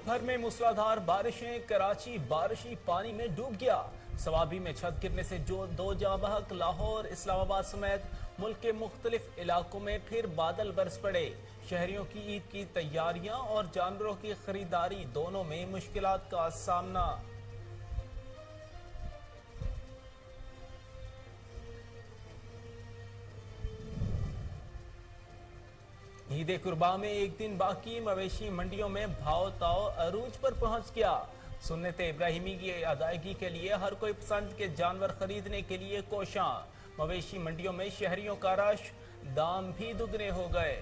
मुल्क भर में मूसलाधार बारिशें, कराची बारिशी पानी में डूब गया। सवाबी में छत गिरने से जो दो जाँ बहक। लाहौर, इस्लामाबाद समेत मुल्क के मुख्तलिफ इलाकों में फिर बादल बरस पड़े। शहरियों की ईद की तैयारियां और जानवरों की खरीदारी दोनों में मुश्किलात का सामना। ईद कुर्बा में एक दिन बाकी, मवेशी मंडियों में भाव ताव अरूज पर पहुंच गया। सुन्नत इब्राहिमी की अदायगी के लिए हर कोई पसंद के जानवर खरीदने के लिए कोशां। मवेशी मंडियों में शहरियों का रश, दाम भी दुगने हो गए।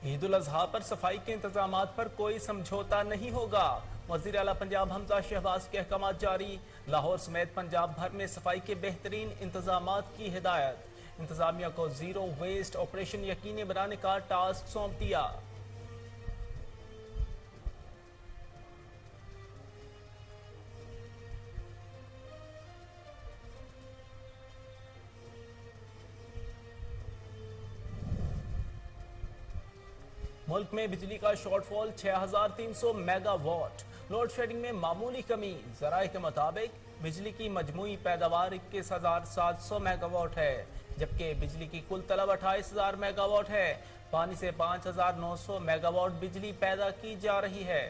ईद उल अजहा पर सफाई के इंतजामात पर कोई समझौता नहीं होगा। वज़ीर आला पंजाब हमजा शहबाज के अहकामात जारी। लाहौर समेत पंजाब भर में सफाई के बेहतरीन इंतजामात की हिदायत। इंतजामिया को जीरो वेस्ट ऑपरेशन यकीनी बनाने का टास्क सौंप दिया। मुल्क में बिजली का शॉर्टफॉल 6300 मेगावाट। लोड शेडिंग में मामूली कमी। ज़राए के मुताबिक बिजली की मजमूई पैदावार 21,700 मेगावाट है, जबकि बिजली की कुल तलब 28,000 मेगावाट है। पानी से 5,900 मेगावाट बिजली पैदा की जा रही है।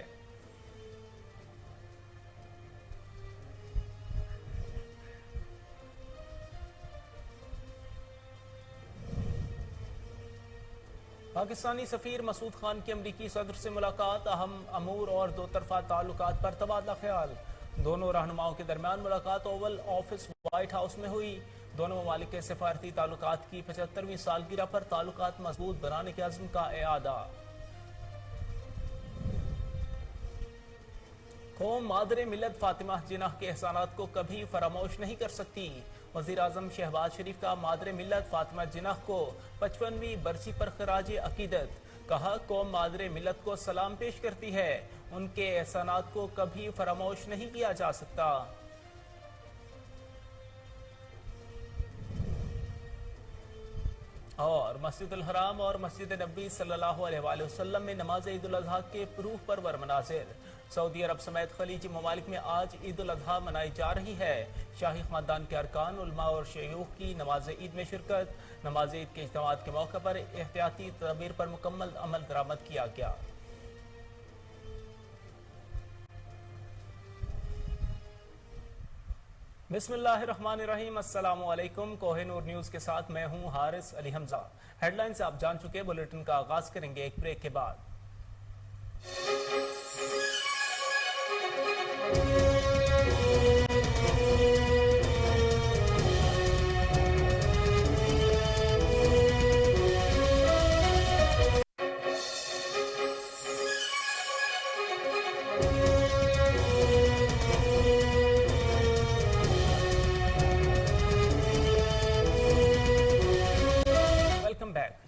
पाकिस्तानी सफीर मसूद खान की अमरीकी सदर से मुलाकात। अहम अमूर और दो तरफा ताल्लुकात पर तबादला ख्याल। दोनों रहनुमाओं के दरमियान मुलाकात ओवल ऑफिस व्हाइट हाउस में हुई। दोनों ममालिक के सिफारती ताल्लुकात की 75वीं सालगिरह पर ताल्लुकात मजबूत बनाने के अज़्म का इआदा। कौम मादरे मिल्लत फातिमा जिन्नाह के एहसानात को कभी फरामोश नहीं कर सकती। वज़ीर आज़म शहबाज शरीफ का मादरे मिल्लत फातिमा जिन्नाह को 55वीं बरसी पर खराज अकीदत। कहा, कौम मादरे मिल्लत को सलाम पेश करती है, उनके एहसानात को कभी फरामोश नहीं किया जा सकता। और मस्जिद अल हराम और मस्जिद नबी सल्लल्लाहु अलैहि वसल्लम में नमाज ईद उल अजहा के रूह परवर मनाज़िर। सऊदी अरब समेत खलीजी ममालिक में आज ईद उल अजहा मनाई जा रही है। शाही खानदान के अरकान, उलमा और शयूख की नमाज ईद में शिरकत। नमाज ईद के इज्तिमात के मौके पर एहतियाती तदबीर पर मुकम्मल अमल दरामद किया गया। बिस्मिल्लाहिर्रहमानिर्रहीम। अस्सलामु अलैकुम। कोहिनूर न्यूज के साथ मैं हूं हारिस अली हमजा। हेडलाइंस आप जान चुके, बुलेटिन का आगाज करेंगे एक ब्रेक के बाद।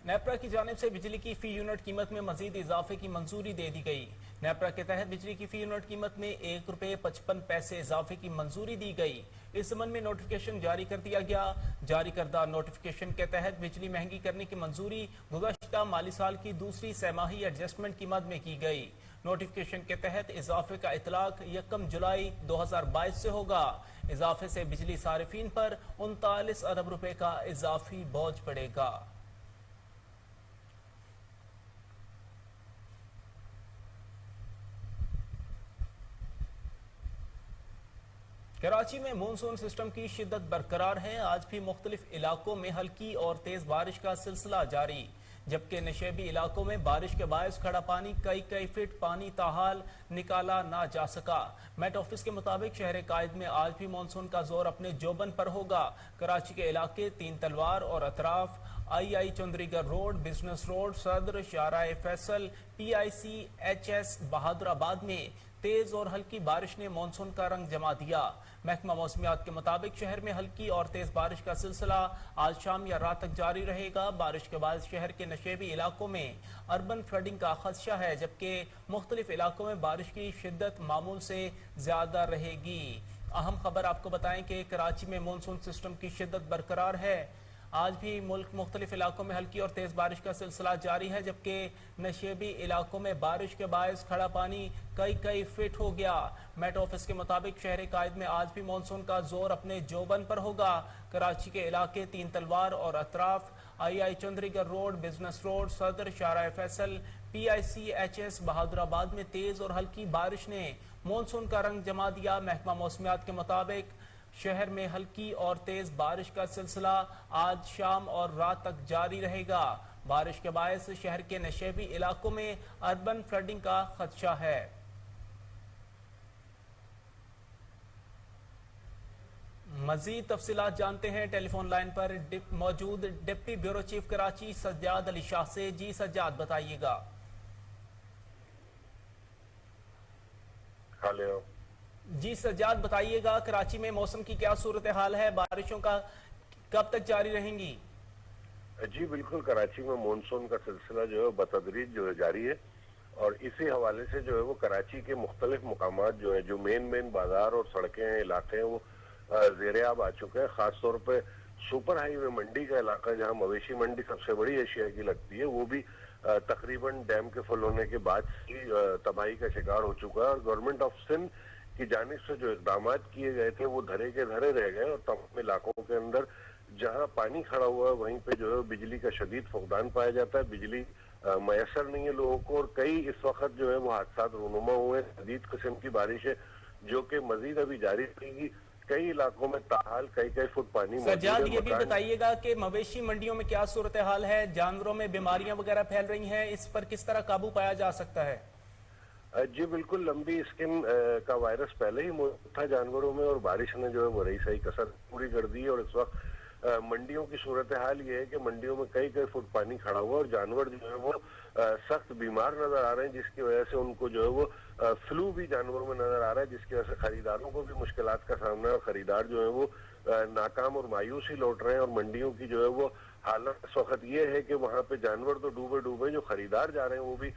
नेपरा की जानिब से बिजली की फी यूनिट कीमत में मजीद इजाफे की मंजूरी दे दी गई। नेपरा के तहत बिजली की फी यूनिट कीमत में ₹1.55 इजाफे की मंजूरी दी गई। इस संबंध में नोटिफिकेशन जारी कर दिया गया। जारी करदा नोटिफिकेशन के तहत बिजली महंगी करने की मंजूरी गुज़श्ता माली साल की दूसरी सैमाही एडजस्टमेंट की मद में की गई। नोटिफिकेशन के तहत इजाफे का इतलाक 1 जुलाई 2022 से होगा। इजाफे से बिजली सारिफीन पर 39 अरब रुपए का इजाफी बोझ पड़ेगा। कराची में मानसून सिस्टम की शिद्दत बरकरार है। आज भी मुख्तलिफ इलाकों में हल्की और तेज बारिश का सिलसिला जारी, जबकि नशेबी इलाकों में बारिश के बायस खड़ा पानी कई फीट पानी ताहाल निकाला ना जा सका। मेट ऑफिस के मुताबिक शहर कायद में आज भी मानसून का जोर अपने जोबन पर होगा। कराची के इलाके तीन तलवार और अतराफ, आई चौधरीगढ़ रोड, बिजनेस रोड, सदर, शाहराह फैसल, PIC HS बहादुराबाद में तेज और हल्की बारिश ने मानसून का रंग जमा दिया। महकमा मौसमियात के मुताबिक शहर में हल्की और तेज बारिश का सिलसिला आज शाम या रात तक जारी रहेगा। बारिश के बाद शहर के नशेबी इलाकों में अर्बन फ्लडिंग का खदशा है, जबकि मुख्तलिफ इलाकों में बारिश की शिद्दत मामूल से ज्यादा रहेगी। अहम खबर आपको बताएं कि कराची में मानसून सिस्टम की शिद्दत बरकरार है। आज भी मुल्क मुख्तलिफ इलाकों में हल्की और तेज़ बारिश का सिलसिला जारी है, जबकि नशेबी इलाकों में बारिश के बायस खड़ा पानी कई फिट हो गया। मेट ऑफिस के मुताबिक शहर कायद में आज भी मानसून का जोर अपने जोबन पर होगा। कराची के इलाके तीन तलवार और अतराफ, आई चंद्रीगढ़ रोड, बिजनेस रोड, सदर, शाहराह फैसल, PICHS बहादुराबाद में तेज और हल्की बारिश ने मानसून का रंग जमा दिया। महकमा मौसमियात के मुताबिक शहर में हल्की और तेज बारिश का सिलसिला आज शाम और रात तक जारी रहेगा। बारिश के बायस शहर के नशेबी इलाकों में अर्बन फ्लडिंग का खदशा है। मजीद तफसीलात जानते हैं टेलीफोन लाइन पर मौजूद deputy bureau chief Karachi Sajjad Ali Shah से। जी सज्जाद, बताइएगा। जी सज्जाद, बताइएगा कराची में मौसम की क्या सूरत हाल है, बारिशों का कब तक जारी रहेंगी? जी बिल्कुल, कराची में मानसून का सिलसिला जो है बतदरीज जो है जारी है और इसी हवाले से जो है वो कराची के मुख्तलिफ मुकामात जो है, जो मेन बाजार और सड़कें हैं, इलाके हैं, वो ज़ेर-ए-आब आ चुके हैं। खासतौर पे सुपर हाईवे मंडी का इलाका, जहाँ मवेशी मंडी सबसे बड़ी एशिया की लगती है, वो भी तकरीबन डैम के फुल होने के बाद ही तबाही का शिकार हो चुका है और गवर्नमेंट ऑफ सिंध की जानिब से जो इकदाम किए गए थे वो धरे के धरे रह गए और तमाम इलाकों के अंदर जहां पानी खड़ा हुआ है वहीं पे जो है बिजली का शदीद फुकदान पाया जाता है। बिजली मैसर नहीं है लोगों को और कई इस वक्त जो है वो हादसा रूनुमा हुए। शदीद किस्म की बारिश है जो कि मजीद अभी जारी रहेगी। कई इलाकों में ताहाल कई फुट पानी। सज्जाद, ये भी बताइएगा कि मवेशी मंडियों में क्या सूरत हाल है, जानवरों में बीमारियां वगैरह फैल रही हैं, इस पर किस तरह काबू पाया जा सकता है? जी बिल्कुल, लंबी स्किन का वायरस पहले ही मौजूद था जानवरों में और बारिश ने जो है वो रही सही कसर पूरी कर दी और इस वक्त मंडियों की सूरत हाल ये है कि मंडियों में कई फुट पानी खड़ा हुआ और जानवर जो है वो सख्त बीमार नजर आ रहे हैं, जिसकी वजह से उनको जो है वो फ्लू भी जानवरों में नजर आ रहा है, जिसकी वजह से खरीदारों को भी मुश्किलात का सामना है और खरीदार जो है वो नाकाम और मायूस ही लौट रहे हैं। और मंडियों की जो है वो हालत इस वक्त ये है कि वहाँ पे जानवर तो डूबे, जो खरीदार जा रहे हैं वो भी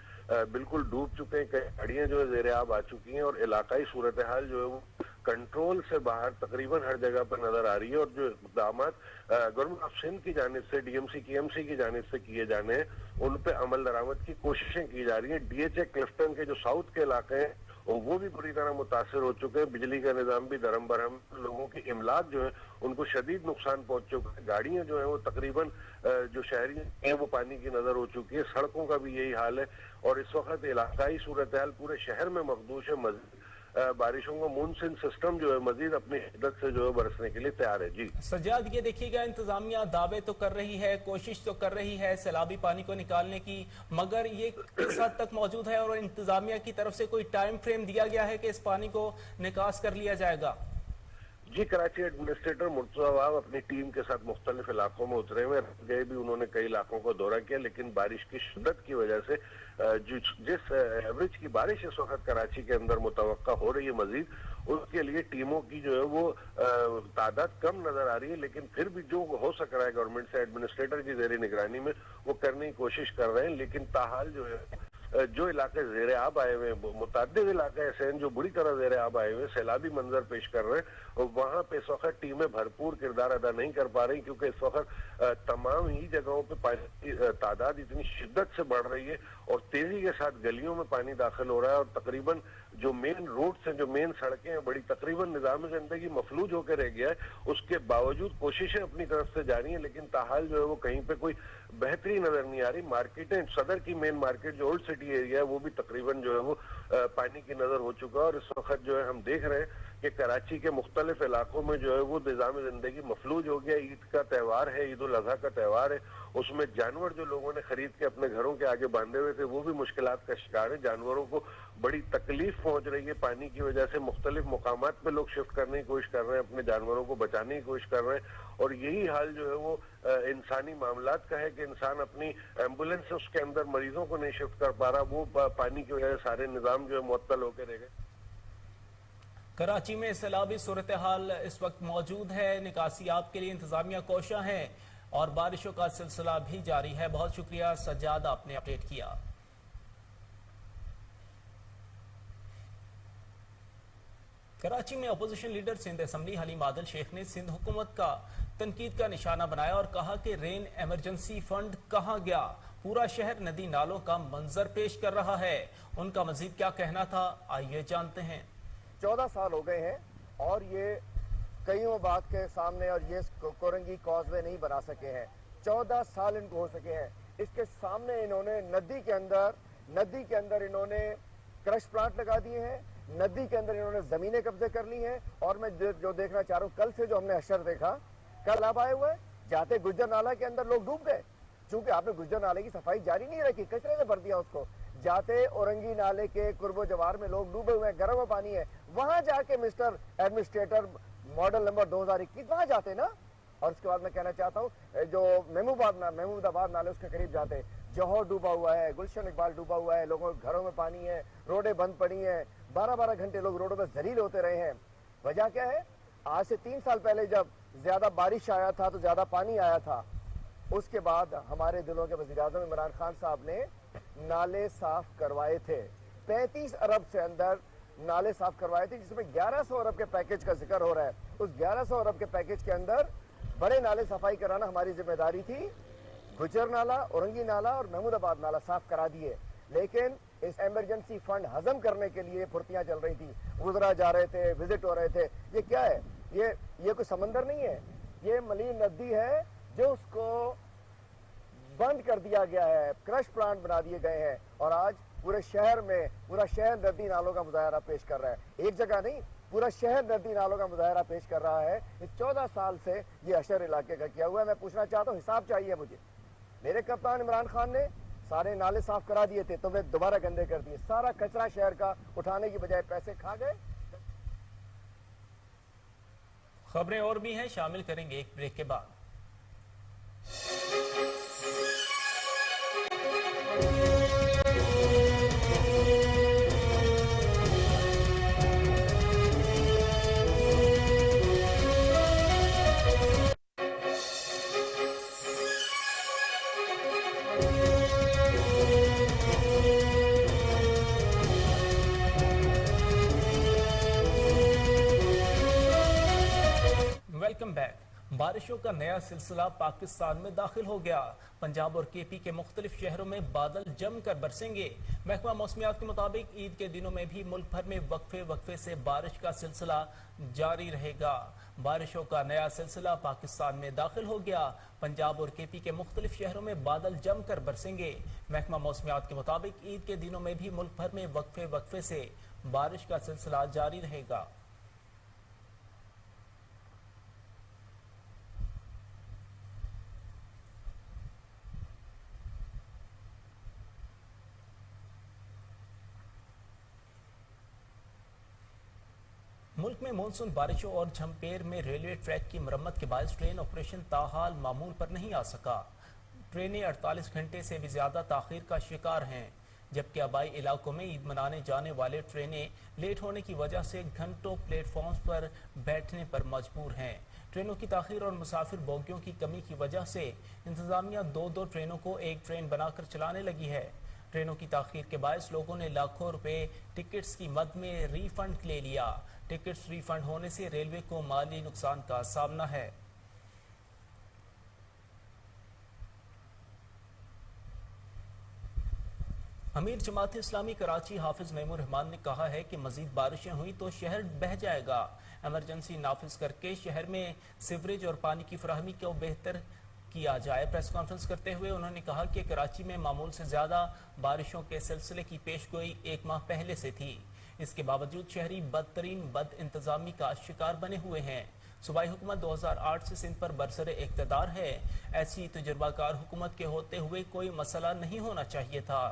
बिल्कुल डूब चुके हैं। कई गाड़ियां जो है ज़ेर-ए-आब आ चुकी हैं और इलाकाई सूरत हाल जो है वो कंट्रोल से बाहर तकरीबन हर जगह पर नजर आ रही है। और जो इक़दाम गवर्नमेंट ऑफ सिंध की जानिब से, DMC KMC की जानिब से किए जाने हैं, उन पे अमल दरामद की कोशिशें की जा रही हैं। DHA क्लिफ्टन के जो साउथ के इलाके हैं वो भी बुरी तरह मुतासर हो चुके हैं। बिजली का निजाम भी दरम बरहम, लोगों की इमलाक जो है उनको शदीद नुकसान पहुंच चुका है। गाड़ियां जो है वो तकरीबन जो शहरी हैं वो पानी की नजर हो चुकी है। सड़कों का भी यही हाल है और इस वक्त इलाकाई सूरत हाल पूरे शहर में मखदूश है। मजीद बारिशों का मानसून सिस्टम जो है मजीद अपनी शिद्दत से जो है बरसने के लिए तैयार है। जी सज्जाद, ये देखिएगा, इंतजामिया दावे तो कर रही है, कोशिश तो कर रही है सैलाबी पानी को निकालने की, मगर ये किस हद तक मौजूद है और इंतजामिया की तरफ से कोई टाइम फ्रेम दिया गया है कि इस पानी को निकास कर लिया जाएगा? जी, कराची एडमिनिस्ट्रेटर मुर्तजा वाब अपनी टीम के साथ मुख्तलिफ इलाकों में उतरे हुए गए भी, उन्होंने कई इलाकों का दौरा किया, लेकिन बारिश की शिद्दत की वजह से जिस एवरेज की बारिश इस वक्त कराची के अंदर मुतवक्का हो रही है मजीद, उसके लिए टीमों की जो है वो तादाद कम नजर आ रही है। लेकिन फिर भी जो हो सक रहा है गवर्नमेंट से एडमिनिस्ट्रेटर की ज़ेरी निगरानी में वो करने की कोशिश कर रहे हैं। लेकिन ताहाल जो है जो इलाके ज़ेर-ए-आब आए हुए हैं, मुतअद्दिद इलाके ऐसे हैं जो बुरी तरह ज़ेर-ए-आब आए हुए हैं, सैलाबी मंजर पेश कर रहे हैं और वहाँ पे इस वक्त टीमें भरपूर किरदार अदा नहीं कर पा रही, क्योंकि इस वक्त तमाम ही जगहों पे पानी की तादाद इतनी शिद्दत से बढ़ रही है और तेजी के साथ गलियों में पानी दाखिल हो रहा है और तकरीबन जो मेन रोड्स हैं, जो मेन सड़कें हैं, बड़ी तकरीबन निज़ाम ज़िंदगी मफलूज होकर रह गया है। उसके बावजूद कोशिशें अपनी तरफ से जारी हैं, लेकिन ताहाल जो है वो कहीं पे कोई बेहतरी नजर नहीं आ रही। मार्केटें, सदर की मेन मार्केट जो ओल्ड सिटी एरिया है वो भी तकरीबन जो है वो पानी की नजर हो चुका है और इस वक्त जो है हम देख रहे हैं कि कराची के मुख्तलिफ इलाकों में जो है वो निज़ाम ज़िंदगी मफलूज हो गया। ईद का त्यौहार है, ईद उल अज़हा का त्यौहार है, उसमें जानवर जो लोगों ने खरीद के अपने घरों के आगे बांधे हुए थे वो भी मुश्किलात का शिकार है। जानवरों को बड़ी तकलीफ पहुंच रही है पानी की वजह से। मुख्तलिफ मुकामात पे लोग शिफ्ट करने की कोशिश कर रहे हैं, अपने जानवरों को बचाने की कोशिश कर रहे हैं और यही हाल जो है वो इंसानी मामलात का है कि इंसान अपनी एम्बुलेंस से उसके अंदर मरीजों को नहीं शिफ्ट कर पा रहा। वो पानी की वजह से सारे निजाम जो है मुअत्तल होकर रह गए। कराची में सैलाबी सूरत हाल इस वक्त मौजूद है, निकासियाब के लिए इंतजामिया कोशा है और बारिशों का सिलसिला भी जारी है। बहुत शुक्रिया सज्जाद, आपने अपडेट किया। कराची में opposition leader Sindh assembly Haleem Adil Sheikh ने सिंध हुकूमत का तनकीद का निशाना बनाया और कहा कि रेन एमरजेंसी फंड कहाँ गया, पूरा शहर नदी नालों का मंजर पेश कर रहा है। उनका मजीद क्या कहना था, आइए जानते हैं। 14 साल हो गए हैं और ये कईयों बात के सामने और ये कोरंगी कॉजवे नहीं बना सके हैं। 14 साल इनको हो सके हैं। इसके सामने इन्होंने नदी के अंदर इन्होंने क्रश प्लांट लगा दिए हैं, नदी के अंदर इन्होंने जमीनें कब्जे कर ली हैं। और मैं जो देखना चाह रहा हूँ, कल से जो हमने हशर देखा, कल अब आए हुए जाते गुज्जर नाला के अंदर लोग डूब गए, चूंकि आपने गुज्जर नाले की सफाई जारी नहीं रखी, कचरे से भर दिया उसको। जाते औरंगी नाले के कुर्बो जवार में लोग डूबे हुए हैं, गर्म पानी है, वहां जाके मिस्टर एडमिनिस्ट्रेटर मॉडल नंबर 2021 वहां जाते ना। और उसके बाद मैं कहना चाहता हूँ, जो महमूदाबाद नाले उसके करीब जाते, जौहर डूबा हुआ है, गुलशन इकबाल डूबा हुआ है, लोगों के घरों में पानी है, रोडें बंद पड़ी हैं, 12-12 घंटे लोग रोडों पर जलील होते रहे हैं। वजह क्या है? आज से 3 साल पहले जब ज्यादा बारिश आया था तो ज्यादा पानी आया था, उसके बाद हमारे दिलों के वज़ीर-ए-आज़म इमरान खान साहब ने नाले साफ करवाए थे। 35 अरब से अंदर नाले साफ करवाए थे, जिसमें 1100 अरब के पैकेज का जिक्र हो रहा है। उस 1100 अरब के पैकेज के अंदर बड़े नाले सफाई कराना हमारी जिम्मेदारी थी। गुजर नाला, औरंगी नाला और महमूदाबाद नाला साफ करा दिए, लेकिन इस इमरजेंसी फंड हजम करने के लिए फुर्तियां चल रही थी। गुजरा जा रहे थे, विजिट हो रहे थे। ये क्या है? ये कोई समंदर नहीं है, ये मलीन नदी है जो उसको बंद कर दिया गया है, क्रश प्लांट बना दिए गए हैं। और आज पूरा शहर नदी नालों का मुजाहरा पेश कर रहा है। एक जगह नहीं, पूरा शहर नदी नालों का मुजाहरा पेश कर रहा है। 14 साल से ये अशर इलाके का किया हुआ है। मैं पूछना चाहता हूँ, हिसाब चाहिए मुझे। मेरे कप्तान इमरान खान ने सारे नाले साफ करा दिए थे, तो वे दोबारा गंदे कर दिए। सारा कचरा शहर का उठाने की बजाय पैसे खा गए। खबरें और भी हैं, शामिल करेंगे एक ब्रेक के बाद। Welcome back. बारिशों का नया सिलसिला पाकिस्तान में दाखिल हो गया। पंजाब और केपी के मुख्तलिफ शहरों में बादल जमकर बरसेंगे। महकमा मौसमियात के मुताबिक ईद के दिनों में भी मुल्क भर में वक्फे से बारिश का सिलसिला जारी रहेगा। बारिशों का नया सिलसिला पाकिस्तान में दाखिल हो गया। पंजाब और केपी के मुख्तलिफ शहरों में बादल जमकर बरसेंगे। महकमा मौसमियात के मुताबिक ईद के दिनों में भी मुल्क भर में वक्फे से बारिश का सिलसिला जारी रहेगा। मुल्क में मानसून बारिशों और झमपेर में रेलवे ट्रैक की मरम्मत के बायस ट्रेन ऑपरेशन ताहाल मामूल पर नहीं आ सका। ट्रेनें 48 घंटे से भी ज्यादा ताखीर का शिकार हैं, जबकि आबाई इलाकों में ईद मनाने जाने वाले ट्रेनें लेट होने की वजह से घंटों प्लेटफॉर्म्स पर बैठने पर मजबूर हैं। ट्रेनों की ताखीर और मुसाफिर बोगियों की कमी की वजह से इंतजामिया 2-2 ट्रेनों को एक ट्रेन बनाकर चलाने लगी है। ट्रेनों की ताखीर के बायस लोगों ने लाखों रुपए टिकट्स की मद में रिफंड ले लिया। टिकट्स रिफंड होने से रेलवे को माली नुकसान का सामना है। अमीर जमात इस्लामी कराची हाफिज नईमुर रहमान ने कहा है कि मजीद बारिशें हुई तो शहर बह जाएगा। एमरजेंसी नाफिज करके शहर में सीवरेज और पानी की फराहमी को बेहतर किया जाए। प्रेस कॉन्फ्रेंस करते हुए उन्होंने कहा कि कराची में मामूल से ज्यादा बारिशों के सिलसिले की पेशगोई 1 माह पहले से थी। इसके बावजूद शहरी बदतरीन बद इंतजामी का शिकार बने हुए हैं। सूबाई हुकूमत 2008 से सिंध पर बरसरे इक़्तिदार है। ऐसी तजुर्बाकार हुकूमत के होते हुए कोई मसला नहीं होना चाहिए था।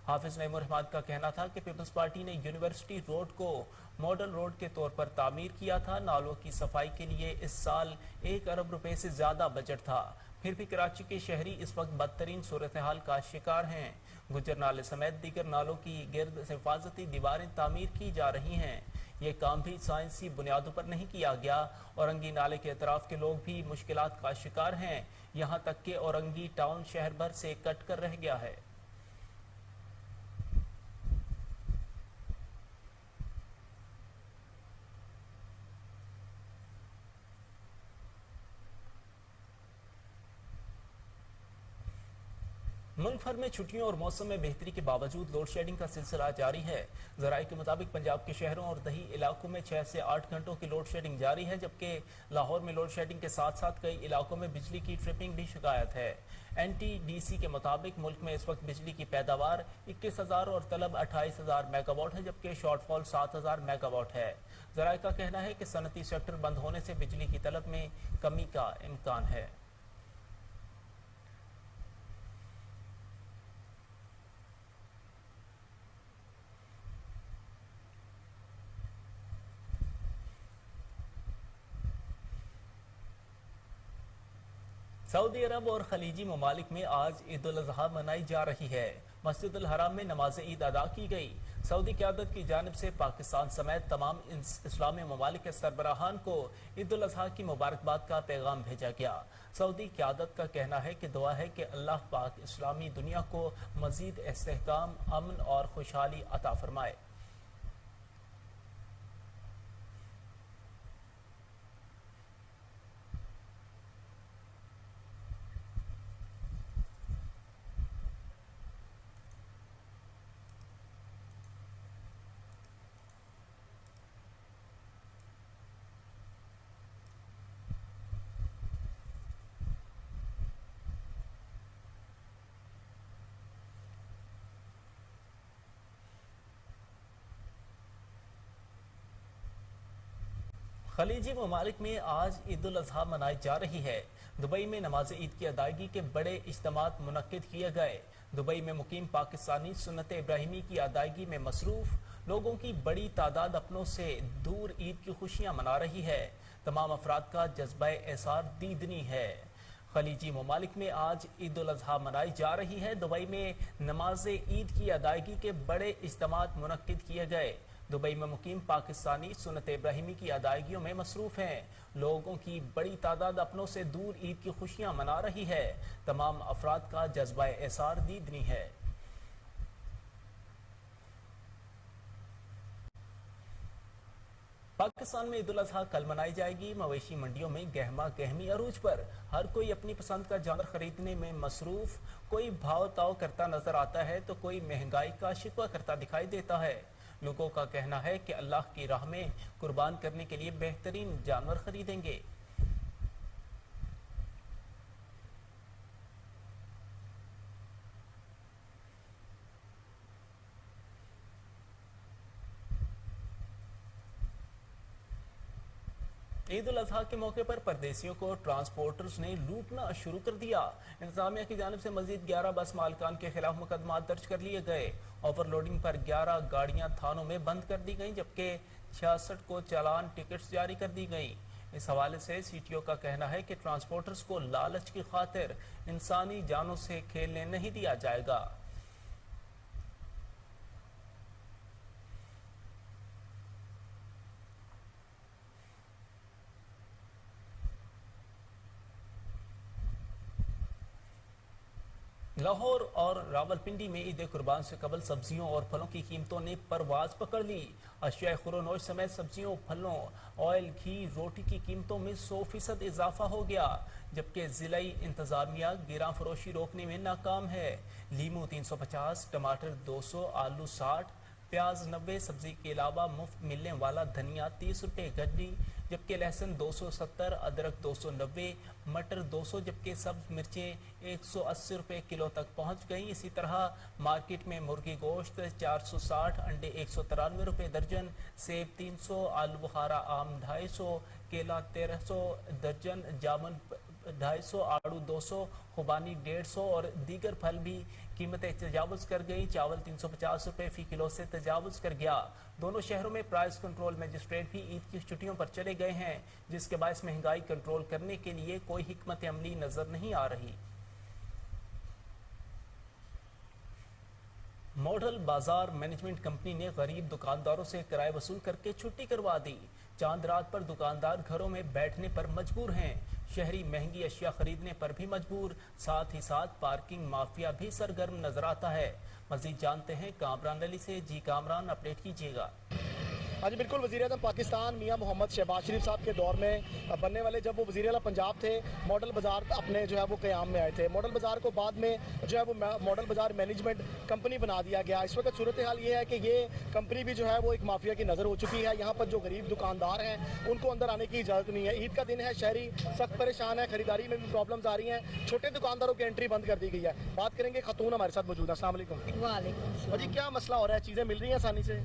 हाफिज नईमुर रहमान का कहना था कि पीपल्स पार्टी ने यूनिवर्सिटी रोड को मॉडल रोड के तौर पर तामीर किया था। नालों की सफाई के लिए इस साल 1 अरब रुपए से ज्यादा बजट था। फिर भी कराची के शहरी इस वक्त बदतरीन सूरत हाल का शिकार हैं। गुजर नाले समेत दीगर नालों की गिर्द हिफाजती दीवारें तामीर की जा रही हैं। ये काम भी साइंसी बुनियादों पर नहीं किया गया। औरंगी नाले के अतराफ के लोग भी मुश्किलात का शिकार हैं। यहाँ तक कि औरंगी टाउन शहर भर से कट कर रह गया है। मुल्क भर में छुट्टियों और मौसम में बेहतरी के बावजूद लोड शेडिंग का सिलसिला जारी है। जराये के मुताबिक पंजाब के शहरों और दही इलाकों में 6 से 8 घंटों की लोड शेडिंग जारी है, जबकि लाहौर में लोड शेडिंग के साथ साथ कई इलाकों में बिजली की ट्रिपिंग भी शिकायत है। NTDC के मुताबिक मुल्क में इस वक्त बिजली की पैदावार 21,000 और तलब 28,000 मेगावाट है, जबकि शॉर्टफॉल 7,000 मेगावाट है। जराये का कहना है कि सनती सेक्टर बंद होने से बिजली की तलब में कमी का इम्कान है। सऊदी अरब और खलीजी ममालिक में आज ईद उल अजहा मनाई जा रही है। मस्जिद उल हराम में नमाज ईद अदा की गई। सऊदी क़यादत की जानिब से पाकिस्तान समेत तमाम इस्लामी ममालिक के सरबराहान को ईद उल अजहा की मुबारकबाद का पैगाम भेजा गया। सऊदी क़यादत का कहना है कि दुआ है कि अल्लाह पाक इस्लामी दुनिया को मजीद इस्तेहकाम, अमन और खुशहाली अता फरमाए। खलीजी ममालिक में आज ईद उल अजहा मनाई जा रही है। दुबई में नमाज ईद की अदायगी के बड़े इज्तिमात मुनक्किद किए गए। दुबई में मुकीम पाकिस्तानी सुन्नत इब्राहिमी की अदायगी में मसरूफ लोगों की बड़ी तादाद अपनों से दूर ईद की खुशियां मना रही है। तमाम अफराद का जज्बा एसार दीदनी है। खलीजी ममालिक में आज ईद उल अजहा मनाई जा रही है। दुबई में नमाज ईद की अदायगी के बड़े इज्तिमात मुनक्किद किए गए। दुबई में मुकीम पाकिस्तानी सुन्नत इब्राहिमी की अदायगियों में मसरूफ हैं। लोगों की बड़ी तादाद अपनों से दूर ईद की खुशियां मना रही है। तमाम अफराद का जज्बा एसार दीदनी है। पाकिस्तान में ईद उल अजहा कल मनाई जाएगी। मवेशी मंडियों में गहमा गहमी अरूज पर हर कोई अपनी पसंद का जानवर खरीदने में मसरूफ। कोई भाव ताव करता नजर आता है तो कोई महंगाई का शिकवा करता दिखाई देता है। लोगों का कहना है कि अल्लाह की राह में कुर्बान करने के लिए बेहतरीन जानवर खरीदेंगे। ईद उल अजहा के मौके पर परदेसियों को ट्रांसपोर्टर्स ने लूटना शुरू कर दिया। इंतजामिया की जानिब से मजीद 11 बस मालिकान के खिलाफ मुकदमा दर्ज कर लिए गए। ओवरलोडिंग पर 11 गाड़ियां थानों में बंद कर दी गईं, जबकि 66 को चालान टिकट्स जारी कर दी गई। इस हवाले से CTO का कहना है कि ट्रांसपोर्टर्स को लालच की खातिर इंसानी जानों से खेलने नहीं दिया जाएगा। लाहौर और रावलपिंडी में ईद कुर्बान से कबल सब्जियों और फलों की कीमतों ने परवाज पकड़ ली। अशिया खुरोनोश समेत सब्जियों, फलों, ऑयल, घी, रोटी की कीमतों में 100% इजाफा हो गया, जबकि जिलाई इंतजामिया गिरा फरोशी रोकने में नाकाम है। लीमू 350, टमाटर 200, आलू 60, प्याज 90, सब्जी के अलावा मुफ्त मिलने वाला धनिया 30 रुपये गड्डी, जबकि लहसुन 270, अदरक 290, मटर 200, जबकि सब्ज मिर्चें 180 रुपये किलो तक पहुंच गई। इसी तरह मार्केट में मुर्गी गोश्त 460, अंडे 193 रुपये दर्जन, सेब 300, आलू बुखारा आम 250, केला 1300 दर्जन, जामुन 250, आड़ू 200, खुबानी 150 और दीगर फल भी कीमतें तजावुज कर गई। चावल 350 रुपये फी किलो से तजावुज कर गया। दोनों शहरों में प्राइस कंट्रोल मजिस्ट्रेट भी ईद की छुट्टियों पर चले गए हैं, जिसके बायस महंगाई कंट्रोल करने के लिए कोई हिकमत अमली नजर नहीं आ रही। मॉडल बाजार मैनेजमेंट कंपनी ने गरीब दुकानदारों से किराया वसूल करके छुट्टी करवा दी। चांद रात पर दुकानदार घरों में बैठने पर मजबूर हैं। शहरी महंगी अशिया खरीदने पर भी मजबूर, साथ ही साथ पार्किंग माफिया भी सरगर्म नजर आता है। मजीद जानते हैं कामरान अली से। जी कामरान, अपडेट कीजिएगा। हाँ जी बिल्कुल, वज़ीर-ए-आज़म पाकिस्तान मियां मोहम्मद शहबाज शरीफ साहब के दौर में बनने वाले, जब वो वज़ीर आला पंजाब थे, मॉडल बाज़ार अपने जो है वो क़याम में आए थे। मॉडल बाज़ार को बाद में जो है वो मॉडल बाज़ार मैनेजमेंट कंपनी बना दिया गया। इस वक्त सूरत हाल ये है कि ये कंपनी भी जो है वो एक माफिया की नज़र हो चुकी है। यहाँ पर जो गरीब दुकानदार हैं उनको अंदर आने की इजाज़त नहीं है। ईद का दिन है, शहरी सख्त परेशान है, खरीदारी में भी प्रॉब्लम्स आ रही हैं, छोटे दुकानदारों की एंट्री बंद कर दी गई है। बात करेंगे, खातून हमारे साथ मौजूद है। अस्सलाम वालेकुम। वालेकुम और जी क्या मसला हो रहा है, चीज़ें मिल रही हैं आसानी से?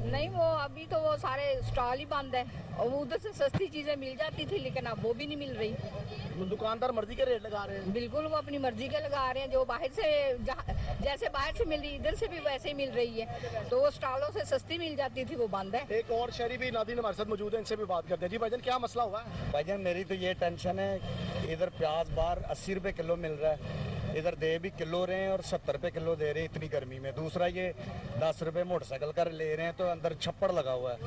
नहीं, वो अभी तो वो सारे स्टॉल ही बंद है और वो उधर से सस्ती चीजें मिल जाती थी, लेकिन अब वो भी नहीं मिल रही। दुकानदार मर्जी के रेट लगा रहे हैं। बिल्कुल, वो अपनी मर्जी के लगा रहे हैं। जो बाहर से जैसे बाहर से मिल रही, इधर से भी वैसे ही मिल रही है। तो वो स्टॉलों से सस्ती मिल जाती थी, वो बंद है। एक और शहरी भी नादिन हमारे साथ मौजूद है, इनसे भी बात करते हैं। जी भाईजान, क्या मसला हुआ है? भाईजान मेरी तो ये टेंशन है, इधर प्याज बाहर 80 रुपए किलो मिल रहा है, इधर दे भी किलो रहे हैं और 70 रुपए किलो दे रहे हैं इतनी गर्मी में। दूसरा ये 10 रुपए मोटरसाइकिल का ले रहे हैं, तो अंदर छप्पड़ लगा हुआ है,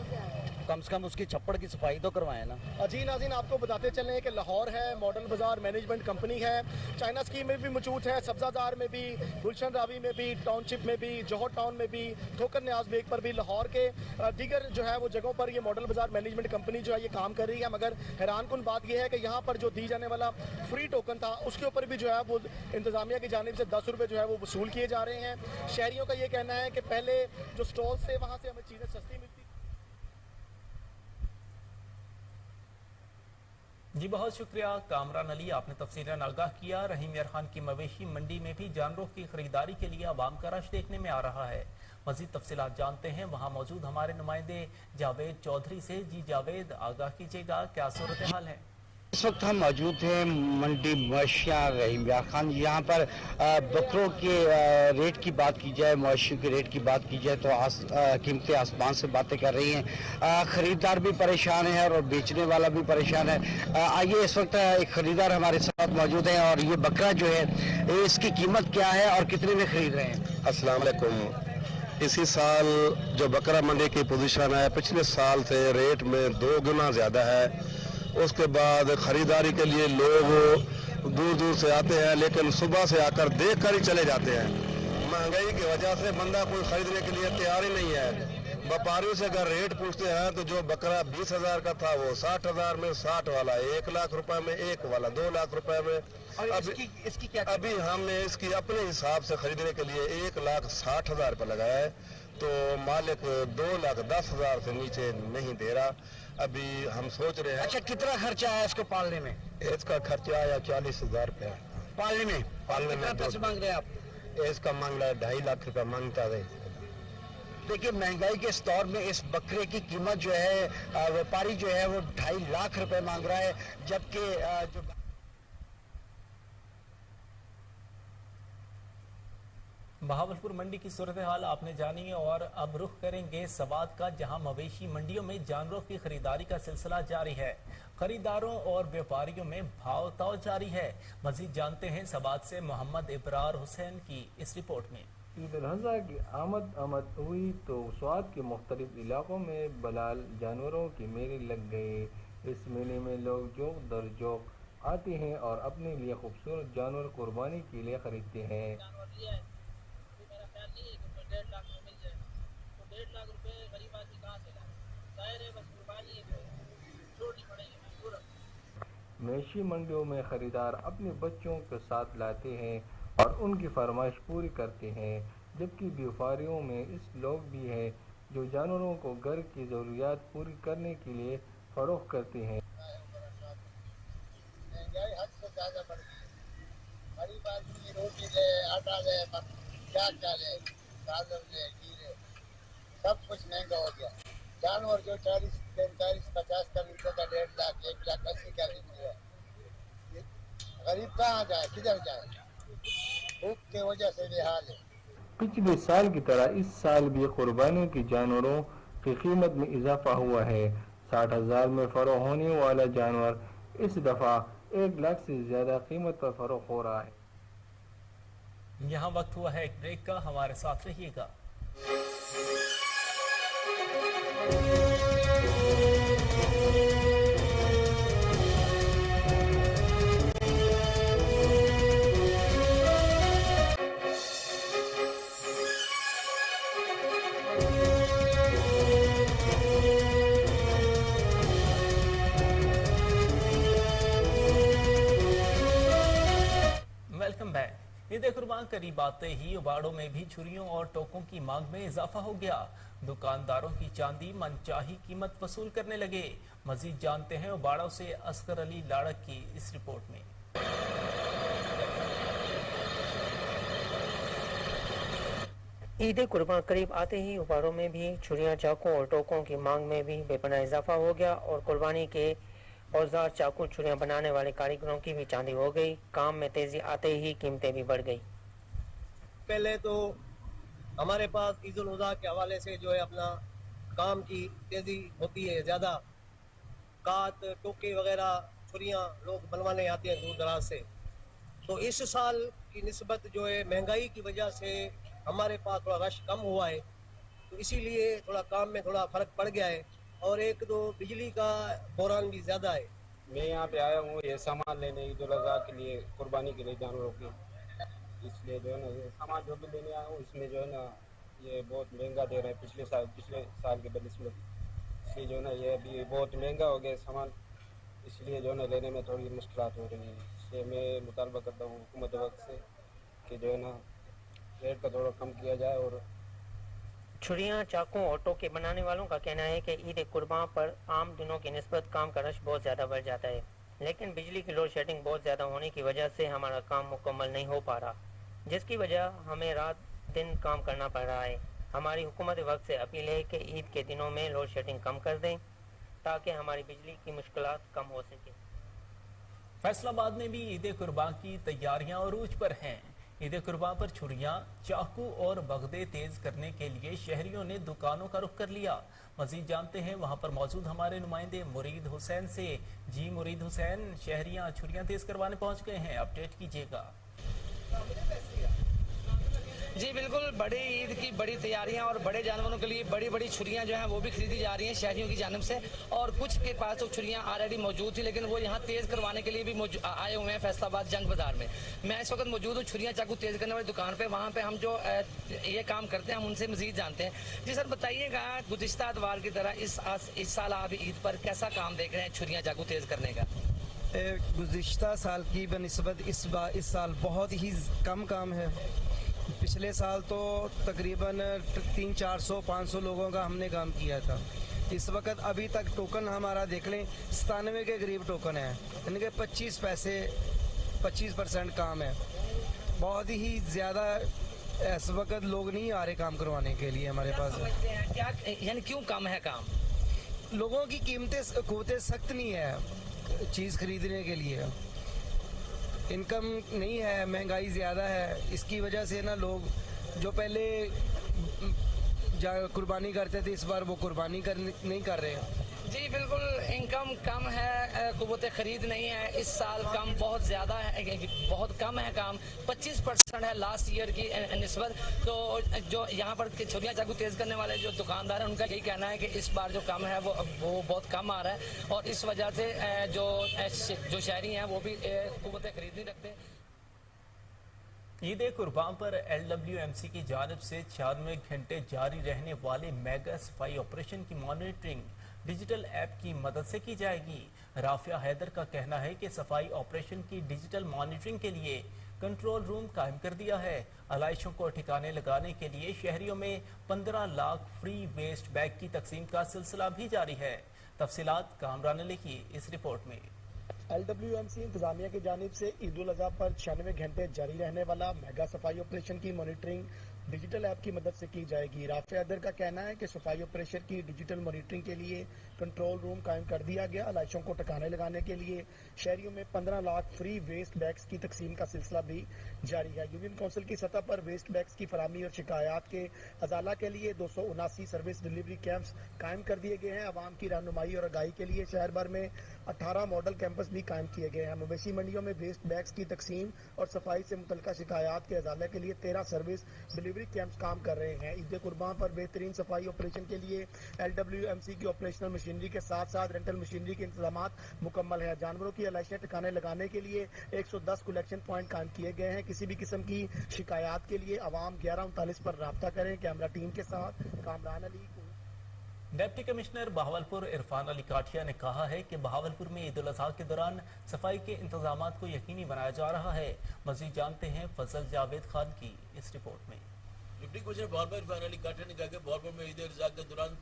कम से कम उसकी छप्पड़ की सफाई तो करवाएं ना। जी नाज़रीन, आपको बताते चलें कि लाहौर है, मॉडल बाज़ार मैनेजमेंट कंपनी है, चाइना स्कीम में भी मौजूद है, सब्जादार में भी, गुलशन रावी में भी, टाउनशिप में भी, जौहर टाउन में भी, ठोकर न्याज बेग पर भी, लाहौर के दीगर जो है वो जगहों पर ये मॉडल बाज़ार मैनेजमेंट कंपनी जो है ये काम कर रही है। मगर हैरान कुन बात यह है कि यहाँ पर जो दी जाने वाला फ्री टोकन था, उसके ऊपर भी जो है वो इंतजामिया की जानिब से 10 रुपये जो है वो वसूल किए जा रहे हैं। शहरियों का ये कहना है कि पहले जो स्टॉल्स थे वहाँ से हमें चीज़ें सस्ती मिलती। जी बहुत शुक्रिया कामरान अली, आपने तफसीलन आगाह किया। रहीम यार खान की मवेशी मंडी में भी जानवरों की खरीदारी के लिए आवाम का रश देखने में आ रहा है। मजीद तफसीलात जानते हैं वहाँ मौजूद हमारे नुमाइंदे जावेद चौधरी से। जी जावेद, आगाह कीजिएगा, क्या सूरत हाल है? इस वक्त हम मौजूद हैं मंडी मवेशियाँ रहीम यार खान। यहाँ पर बकरों के रेट की बात की जाए, मवेशियों के रेट की बात की जाए तो कीमतें आसमान से बातें कर रही हैं। ख़रीदार भी परेशान है और बेचने वाला भी परेशान है। आइए, इस वक्त एक ख़रीदार हमारे साथ मौजूद है और ये बकरा जो है इसकी कीमत क्या है और कितने में ख़रीद रहे हैं? अस्सलाम वालेकुम। इसी साल जो बकरा मंडी की पोजीशन है पिछले साल से रेट में 2 गुना ज़्यादा है। उसके बाद खरीदारी के लिए लोग दूर दूर से आते हैं, लेकिन सुबह से आकर देख कर ही चले जाते हैं। महंगाई की वजह से बंदा कोई खरीदने के लिए तैयार ही नहीं है। व्यापारियों से अगर रेट पूछते हैं तो जो बकरा 20,000 का था वो 60,000 में, 60 वाला 1 लाख रुपए में, 1 वाला 2 लाख रुपए में। इसकी क्या? अभी हमने इसकी अपने हिसाब से खरीदने के लिए 1,60,000 रुपये लगाया है, तो मालिक 2,10,000 से नीचे नहीं दे रहा। अभी हम सोच रहे हैं। अच्छा, कितना खर्चा आया इसको पालने में? इसका खर्चा आया 40,000 रुपया पालने में। कितना पैसे मांग रहे हैं आप? इसका मांग रहा है 2.5 लाख रुपया मांगता है। देखिए, महंगाई के इस दौर में इस बकरे की कीमत जो है व्यापारी जो है वो 2.5 लाख रुपए मांग रहा है, जबकि जो बहावलपुर मंडी की सूरत हाल आपने जानी, और अब रुख करेंगे सवात का, जहां मवेशी मंडियों में जानवरों की खरीदारी का सिलसिला जारी है। खरीदारों और व्यापारियों में भाव ताव जारी है। मजीद जानते हैं सवात से मोहम्मद इब्रार हुसैन की इस रिपोर्ट में। ईद उल अज़हा की आमद हुई तो स्वात के मुख्तलिफ इलाकों में बलाल जानवरों की मेले लग गए। इस मेले में लोग जोक दर जोक आते हैं और अपने लिए खूबसूरत जानवर कुर्बानी के लिए खरीदते हैं। डेढ़ लाख में मिल जाए तो 1.5 लाख रुपए गरीब आदमी कहाँ से लाए? जाहिर है बस कुर्बानी है जो छोड़नी पड़ेगी मजबूरन। मवेशी मंडियों में खरीदार अपने बच्चों के साथ लाते हैं और उनकी फरमाइश पूरी करते हैं, जबकि व्यापारियों में इस लोग भी हैं जो जानवरों को घर की ज़रूरियात पूरी करने के लिए फरोख्त करते हैं। महंगाई हद से ज़्यादा बढ़ गई है। गरीब आदमी रोटी ले, आटा ले, क्या ले, चादर ले, हीरे, सब कुछ महंगा हो गया। जानवर जो 40, 45, 50 का मिलता था 1.5 लाख, 1,80,000 का मिल रहा है। गरीब कहाँ जाए, किधर जाए? भूख की वजह से बेहाल है। पिछले साल की तरह इस साल भी कुर्बानियों की जानवरों की कीमत में इजाफा हुआ है। 60,000 में फरोख्त होने वाला जानवर इस दफ़ा 1 लाख से ज़्यादा कीमत पर फरोख्त हो रहा है। यहाँ वक्त हुआ है एक ब्रेक का, हमारे साथ रहिएगा। ईद कुर्बान करीब आते ही उबाड़ों में भी छुरियों और टोकों की मांग में इजाफा हो गया। दुकानदारों की चांदी मनचाही कीमत वसूल करने लगे। मजीद जानते हैं उबाड़ों से असगर अली लाड़क की इस रिपोर्ट में। ईद कुर्बान करीब आते ही उबाड़ों में भी छुरियां, चाकू और टोकों की मांग में भी बेपनाह इजाफा हो गया और कुर्बानी के औजार, चाकू, छुरियां बनाने वाले कारीगरों की भी चांदी हो गई। काम में तेजी आते ही कीमतें भी बढ़ गई। पहले तो हमारे पास ईद उल अज़हा के हवाले से जो है अपना काम की तेजी होती है ज़्यादा। कात, टोके वगैरह, छुरियां लोग बनवाने आते हैं दूर दराज से। तो इस साल की निस्बत जो है महंगाई की वजह से हमारे पास थोड़ा रश कम हुआ है, तो इसीलिए थोड़ा काम में थोड़ा फ़र्क पड़ गया है। और एक तो बिजली का बहरान भी ज़्यादा है। मैं यहाँ पे आया हूँ ये सामान लेने ईद उल अज़हा के लिए, कुर्बानी के लिए जानवरों की, इसलिए जो है ना ये सामान जो भी लेने आया हूँ इसमें जो है ना ये बहुत महंगा दे रहे हैं पिछले साल के बनिस्बत। इसलिए जो है ना ये अभी बहुत महंगा हो गया सामान, इसलिए जो है ना लेने में थोड़ी मुश्किलात हो रही है। इसलिए मैं मुतालबा करता हूँ हुकूमत वक्त से कि जो है ना रेट का थोड़ा कम किया जाए। और छुरियां, चाकू और टोके बनाने वालों का कहना है कि ईद कुर्बान पर आम दिनों की निस्बत काम का रश बहुत ज़्यादा बढ़ जाता है, लेकिन बिजली की लोड शेडिंग बहुत ज़्यादा होने की वजह से हमारा काम मुकम्मल नहीं हो पा रहा, जिसकी वजह हमें रात दिन काम करना पड़ रहा है। हमारी हुकूमत वक्त से अपील है कि ईद के दिनों में लोड शेडिंग कम कर दें ताकि हमारी बिजली की मुश्किलात कम हो सके। फैसलाबाद में भी ईद कुर्बान की तैयारियां अरूज पर हैं। ईद कुर्बान पर छुरियां, चाकू और बगदे तेज करने के लिए शहरियों ने दुकानों का रुख कर लिया। मजीद जानते हैं वहां पर मौजूद हमारे नुमाइंदे मुरीद हुसैन से। जी मुरीद हुसैन, शहरियां छुरियां तेज करवाने पहुंच गए हैं, अपडेट कीजिएगा। जी बिल्कुल, बड़ी ईद की बड़ी तैयारियां और बड़े जानवरों के लिए बड़ी बड़ी छुरियां जो हैं वो भी खरीदी जा रही हैं शहरियों की जानिब से। और कुछ के पास तो छुरियां ऑलरेडी मौजूद थी, लेकिन वो यहाँ तेज़ करवाने के लिए भी आए हुए हैं फैसलाबाद जंग बाजार में। मैं इस वक्त मौजूद हूँ छुरियां चाकू तेज़ करने वाली दुकान पर। वहाँ पर हम जो ये काम करते हैं हम उनसे मजीद जानते हैं। जी सर बताइएगा, गुज़िश्ता अतवार की तरह इस साल आप ईद पर कैसा काम देख रहे हैं छुरियां चाकू तेज़ करने का? गुज़िश्ता साल की बनिस्बत इस साल बहुत ही कम काम है। पिछले साल तो तकरीबन 300-400-500 लोगों का हमने काम किया था। इस वक्त अभी तक टोकन हमारा देख लें 97 के करीब टोकन है, यानी कि 25% काम है। बहुत ही ज़्यादा इस वक्त लोग नहीं आ रहे काम करवाने के लिए हमारे पास। क्या यानी क्यों कम है काम? लोगों की कीमतें सख्त नहीं है चीज़ खरीदने के लिए, इनकम नहीं है, महंगाई ज़्यादा है। इसकी वजह से ना लोग जो पहले कुर्बानी करते थे इस बार वो कुर्बानी नहीं कर रहे हैं। जी बिल्कुल, इनकम कम है, कुव्वत खरीद नहीं है। इस साल काम बहुत ज़्यादा है, बहुत कम है काम, 25% है लास्ट ईयर की निस्बत। तो जो यहाँ पर छुरियां चाकू तेज़ करने वाले जो दुकानदार हैं उनका यही कहना है कि इस बार जो कम है वो बहुत कम आ रहा है और इस वजह से जो शहरी हैं वो भी कुव्वत खरीद नहीं रखते। ईद कुर्बान पर LWMC की जानिब से 96 घंटे जारी रहने वाले मेगा सफाई ऑपरेशन की मॉनिटरिंग डिजिटल ऐप की मदद से की जाएगी। राफिया हैदर का कहना है कि सफाई ऑपरेशन की डिजिटल मॉनिटरिंग के लिए कंट्रोल रूम कायम कर दिया है। आलाइशों को ठिकाने लगाने के लिए शहरियों में 15 लाख फ्री वेस्ट बैग की तकसीम का सिलसिला भी जारी है। तफसीलात कामरान ने लिखी इस रिपोर्ट में। LWMC इंतजामिया की जानिब से ईद उल अज़हा पर 96 घंटे जारी रहने वाला मेगा सफाई ऑपरेशन की मॉनिटरिंग डिजिटल ऐप की मदद से की जाएगी। राफिया हैदर का कहना है कि सफाई ऑपरेशन की डिजिटल मॉनिटरिंग के लिए कंट्रोल रूम कायम कर दिया गया। आलाइशों को ठिकाने लगाने के लिए शहरियों में 15 लाख फ्री वेस्ट बैग्स की तकसीम का सिलसिला भी जारी है। यूनियन काउंसिल की सतह पर वेस्ट बैग्स की फराहमी और शिकायत के अजाला के लिए 279 सर्विस डिलीवरी कैंप्स कायम कर दिए गए हैं। आवाम की रहनुमाई और आगाही के लिए शहर भर में 18 मॉडल कैंपस भी कायम किए गए हैं। मवेशी मंडियों में वेस्ट बैग्स की तकसीम और सफाई से मुतल्लिका शिकायत के अजाले के लिए 13 सर्विस डिलीवरी कैंप्स काम कर रहे हैं। ईद कुर्बान पर बेहतरीन सफाई ऑपरेशन के लिए LWMC की ऑपरेशनल मशीनरी के साथ साथ रेंटल मशीनरी के इंतजाम मुकम्मल है। जानवरों की आलाइशें ठिकाने लगाने के लिए 110 कलेक्शन पॉइंट कायम किए गए हैं। किसी भी किस्म की शिकायत के लिए आवाम 1139 पर राब्ता करें। कैमरा टीम के साथ कामरान अली। डिप्टी कमिश्नर बहावलपुर इरफान अली काठिया ने कहा है कि बहावलपुर में ईद उल अजहा के दौरान सफाई के इंतजाम को यकीनी बनाया जा रहा है। मजीद जानते हैं फजल जावेद खान की इस रिपोर्ट में। डिप्टी कमिश्नर बहावलपुर इरफान अली काठिया ने कहा कि बहावलपुर में ईद उल अजहा के दौरान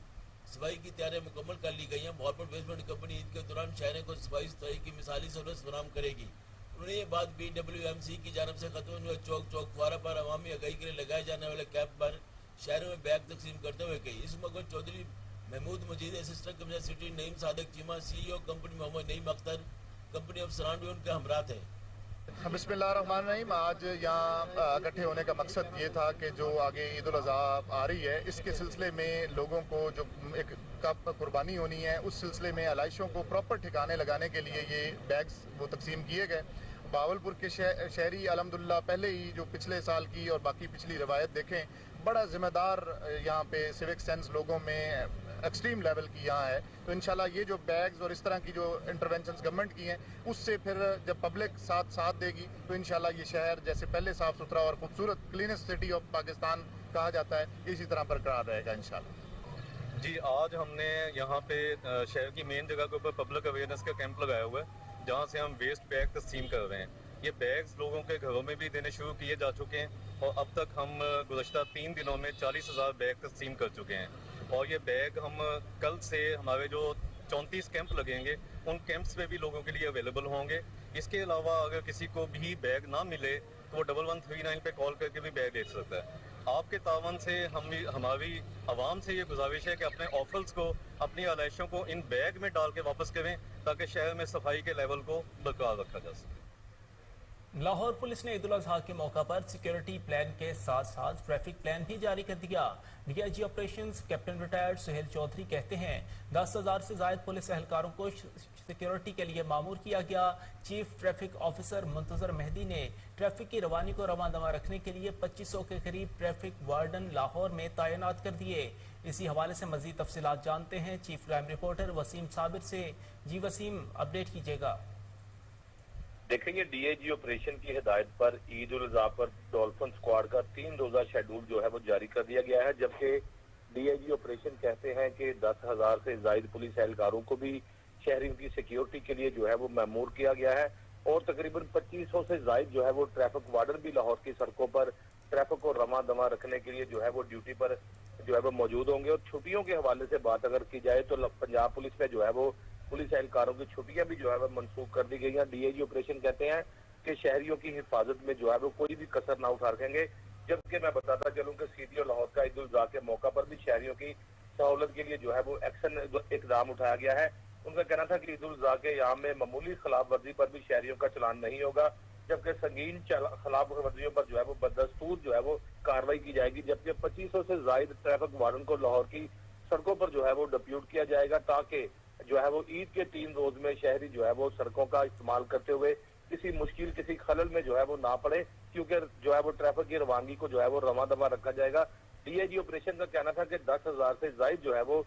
सफाई की तैयारियां मुकम्मल कर ली गई हैं। बहावलपुर वेस्ट कंपनी ईद के दौरान शहरों को सफाई सुथराई की मिसाली सहूलत फराहम करेगी। उन्होंने ये बात BWMC की जानब से खतून हुए चौक फुआरा पर अवामी आगाही के लिए लगाए जाने वाले कैंप पर शहरों में बैग तकसीम करते हुए कही। इस मौके Chaudhry Mahmood Majeed, assistant commissioner city Naeem Sadiq Cheema, CEO company Mohammad Naeem Akhtar, company अफसरान भी उनके हमरा थे। बिस्मिल्लाहिर्रहमानिर्रहीम। आज यहाँ इकट्ठे होने का मकसद ये था कि जो आगे ईद उल अज़हा आ रही है, इसके सिलसिले में लोगों को जो एक कुर्बानी होनी है, उस सिलसिले में आलाइशों को प्रॉपर ठिकाने लगाने के लिए ये बैग्स वो तकसीम किए गए। बहावलपुर के शहरी अल्हम्दुलिल्लाह पहले ही जो पिछले साल की और बाकी पिछली रवायत देखें, बड़ा ज़िम्मेदार यहाँ पे सिविक सेंस लोगों में एक्सट्रीम लेवल की यहाँ है। तो इंशाल्लाह ये जो बैग्स और इस तरह की जो इंटरवेंशंस गवर्नमेंट की हैं, उससे फिर जब पब्लिक साथ देगी तो इंशाल्लाह ये शहर जैसे पहले साफ़ सुथरा और खूबसूरत क्लीनेस्ट सिटी ऑफ पाकिस्तान कहा जाता है, इसी तरह बरकरार रहेगा इंशाल्लाह। जी, आज हमने यहाँ पे शहर की मेन जगह के ऊपर पब्लिक अवेयरनेस का कैंप लगाया हुआ है, जहाँ से हम वेस्ट बैग तकसीम कर रहे हैं। ये बैग्स लोगों के घरों में भी देने शुरू किए जा चुके हैं और अब तक हम गुज़श्ता 3 दिनों में 40,000 बैग तकसीम कर चुके हैं। और ये बैग हम कल से हमारे जो 34 कैंप लगेंगे, उन कैंप्स में भी लोगों के लिए अवेलेबल होंगे। इसके अलावा अगर किसी को भी बैग ना मिले तो वो 1139 पे कॉल करके भी बैग ले सकता है। आपके तावन से हमारी आवाम से ये गुजारिश है कि अपने ऑफर्स को, अपनी आलाइशों को इन बैग में डाल के वापस करें, ताकि शहर में सफाई के लेवल को बरकरार रखा जा सके। लाहौर पुलिस ने ईद उल अजहा के मौका पर सिक्योरिटी प्लान के साथ साथ ट्रैफिक प्लान भी जारी कर दिया। DIG operations captain retired Suhail Chaudhry कहते हैं 10,000 से ज्यादा पुलिस एहलकारों को सिक्योरिटी के लिए मामूर किया गया। Chief traffic officer Muntazir Mehdi ने ट्रैफिक की रवानी को रवां दवा रखने के लिए 2500 के करीब ट्रैफिक वार्डन लाहौर में तैनात कर दिए। इसी हवाले से मजीद तफसीलात जानते हैं chief crime reporter Waseem Sabir से। जी वसीम, अपडेट कीजिएगा। देखेंगे DIG ऑपरेशन की हिदायत पर ईद उल अज़हा पर डॉल्फिन स्क्वाड का 3 रोजा शेड्यूल जो है वो जारी कर दिया गया है, जबकि DIG ऑपरेशन कहते हैं कि 10,000 से ज्यादा पुलिस एहलकारों को भी शहरियों की सिक्योरिटी के लिए जो है वो मामूर किया गया है और तकरीबन 2500 से ज्यादा जो है वो ट्रैफिक वार्डन भी लाहौर की सड़कों पर ट्रैफिक को रमा दमा रखने के लिए जो है वो ड्यूटी पर जो है वो मौजूद होंगे। और छुट्टियों के हवाले से बात अगर की जाए तो पंजाब पुलिस में जो है वो पुलिस एहलकारों की छुट्टियां भी जो है वो मनसूख कर दी गई हैं। DIG ऑपरेशन कहते हैं कि शहरियों की हिफाजत में जो है वो कोई भी कसर ना उठा सकेंगे। जबकि मैं बताता चलूं कि सीधी और लाहौर का ईद उल अज़हा के मौका पर भी शहरियों की सहूलत के लिए जो है वो इकदाम उठाया गया है। उनका कहना था कि ईद उल अज़हा के यहाँ में मामूली खिलाफ वर्जी पर भी शहरियों का चलान नहीं होगा, जबकि संगीन खिलाफ वर्जियों पर जो है वो बदस्तूर जो है वो कार्रवाई की जाएगी। जबकि 2500 से ज्यादा ट्रैफिक वार्डन को लाहौर की सड़कों पर जो है वो डिप्यूट किया जाएगा, ताकि जो है वो ईद के 3 रोज में शहरी जो है वो सड़कों का इस्तेमाल करते हुए किसी मुश्किल, किसी खलल में जो है वो ना पड़े, क्योंकि जो है वो ट्रैफिक की रवानगी को जो है वो रवा दवा रखा जाएगा। DIG ऑपरेशन का कहना था कि 10,000 से ज्यादा जो है वो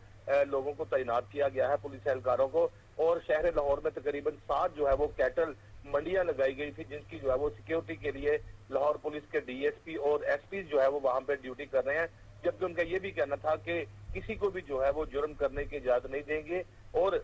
लोगों को तैनात किया गया है, पुलिस एहलकारों को। और शहर लाहौर में तकरीबन 7 जो है वो कैटल मंडियां लगाई गई थी, जिनकी जो है वो सिक्योरिटी के लिए लाहौर पुलिस के DSP और SP जो है वो वहां पे ड्यूटी कर रहे हैं। जबकि उनका ये भी कहना था कि किसी को भी जो है वो जुर्म करने की इजाजत नहीं देंगे। और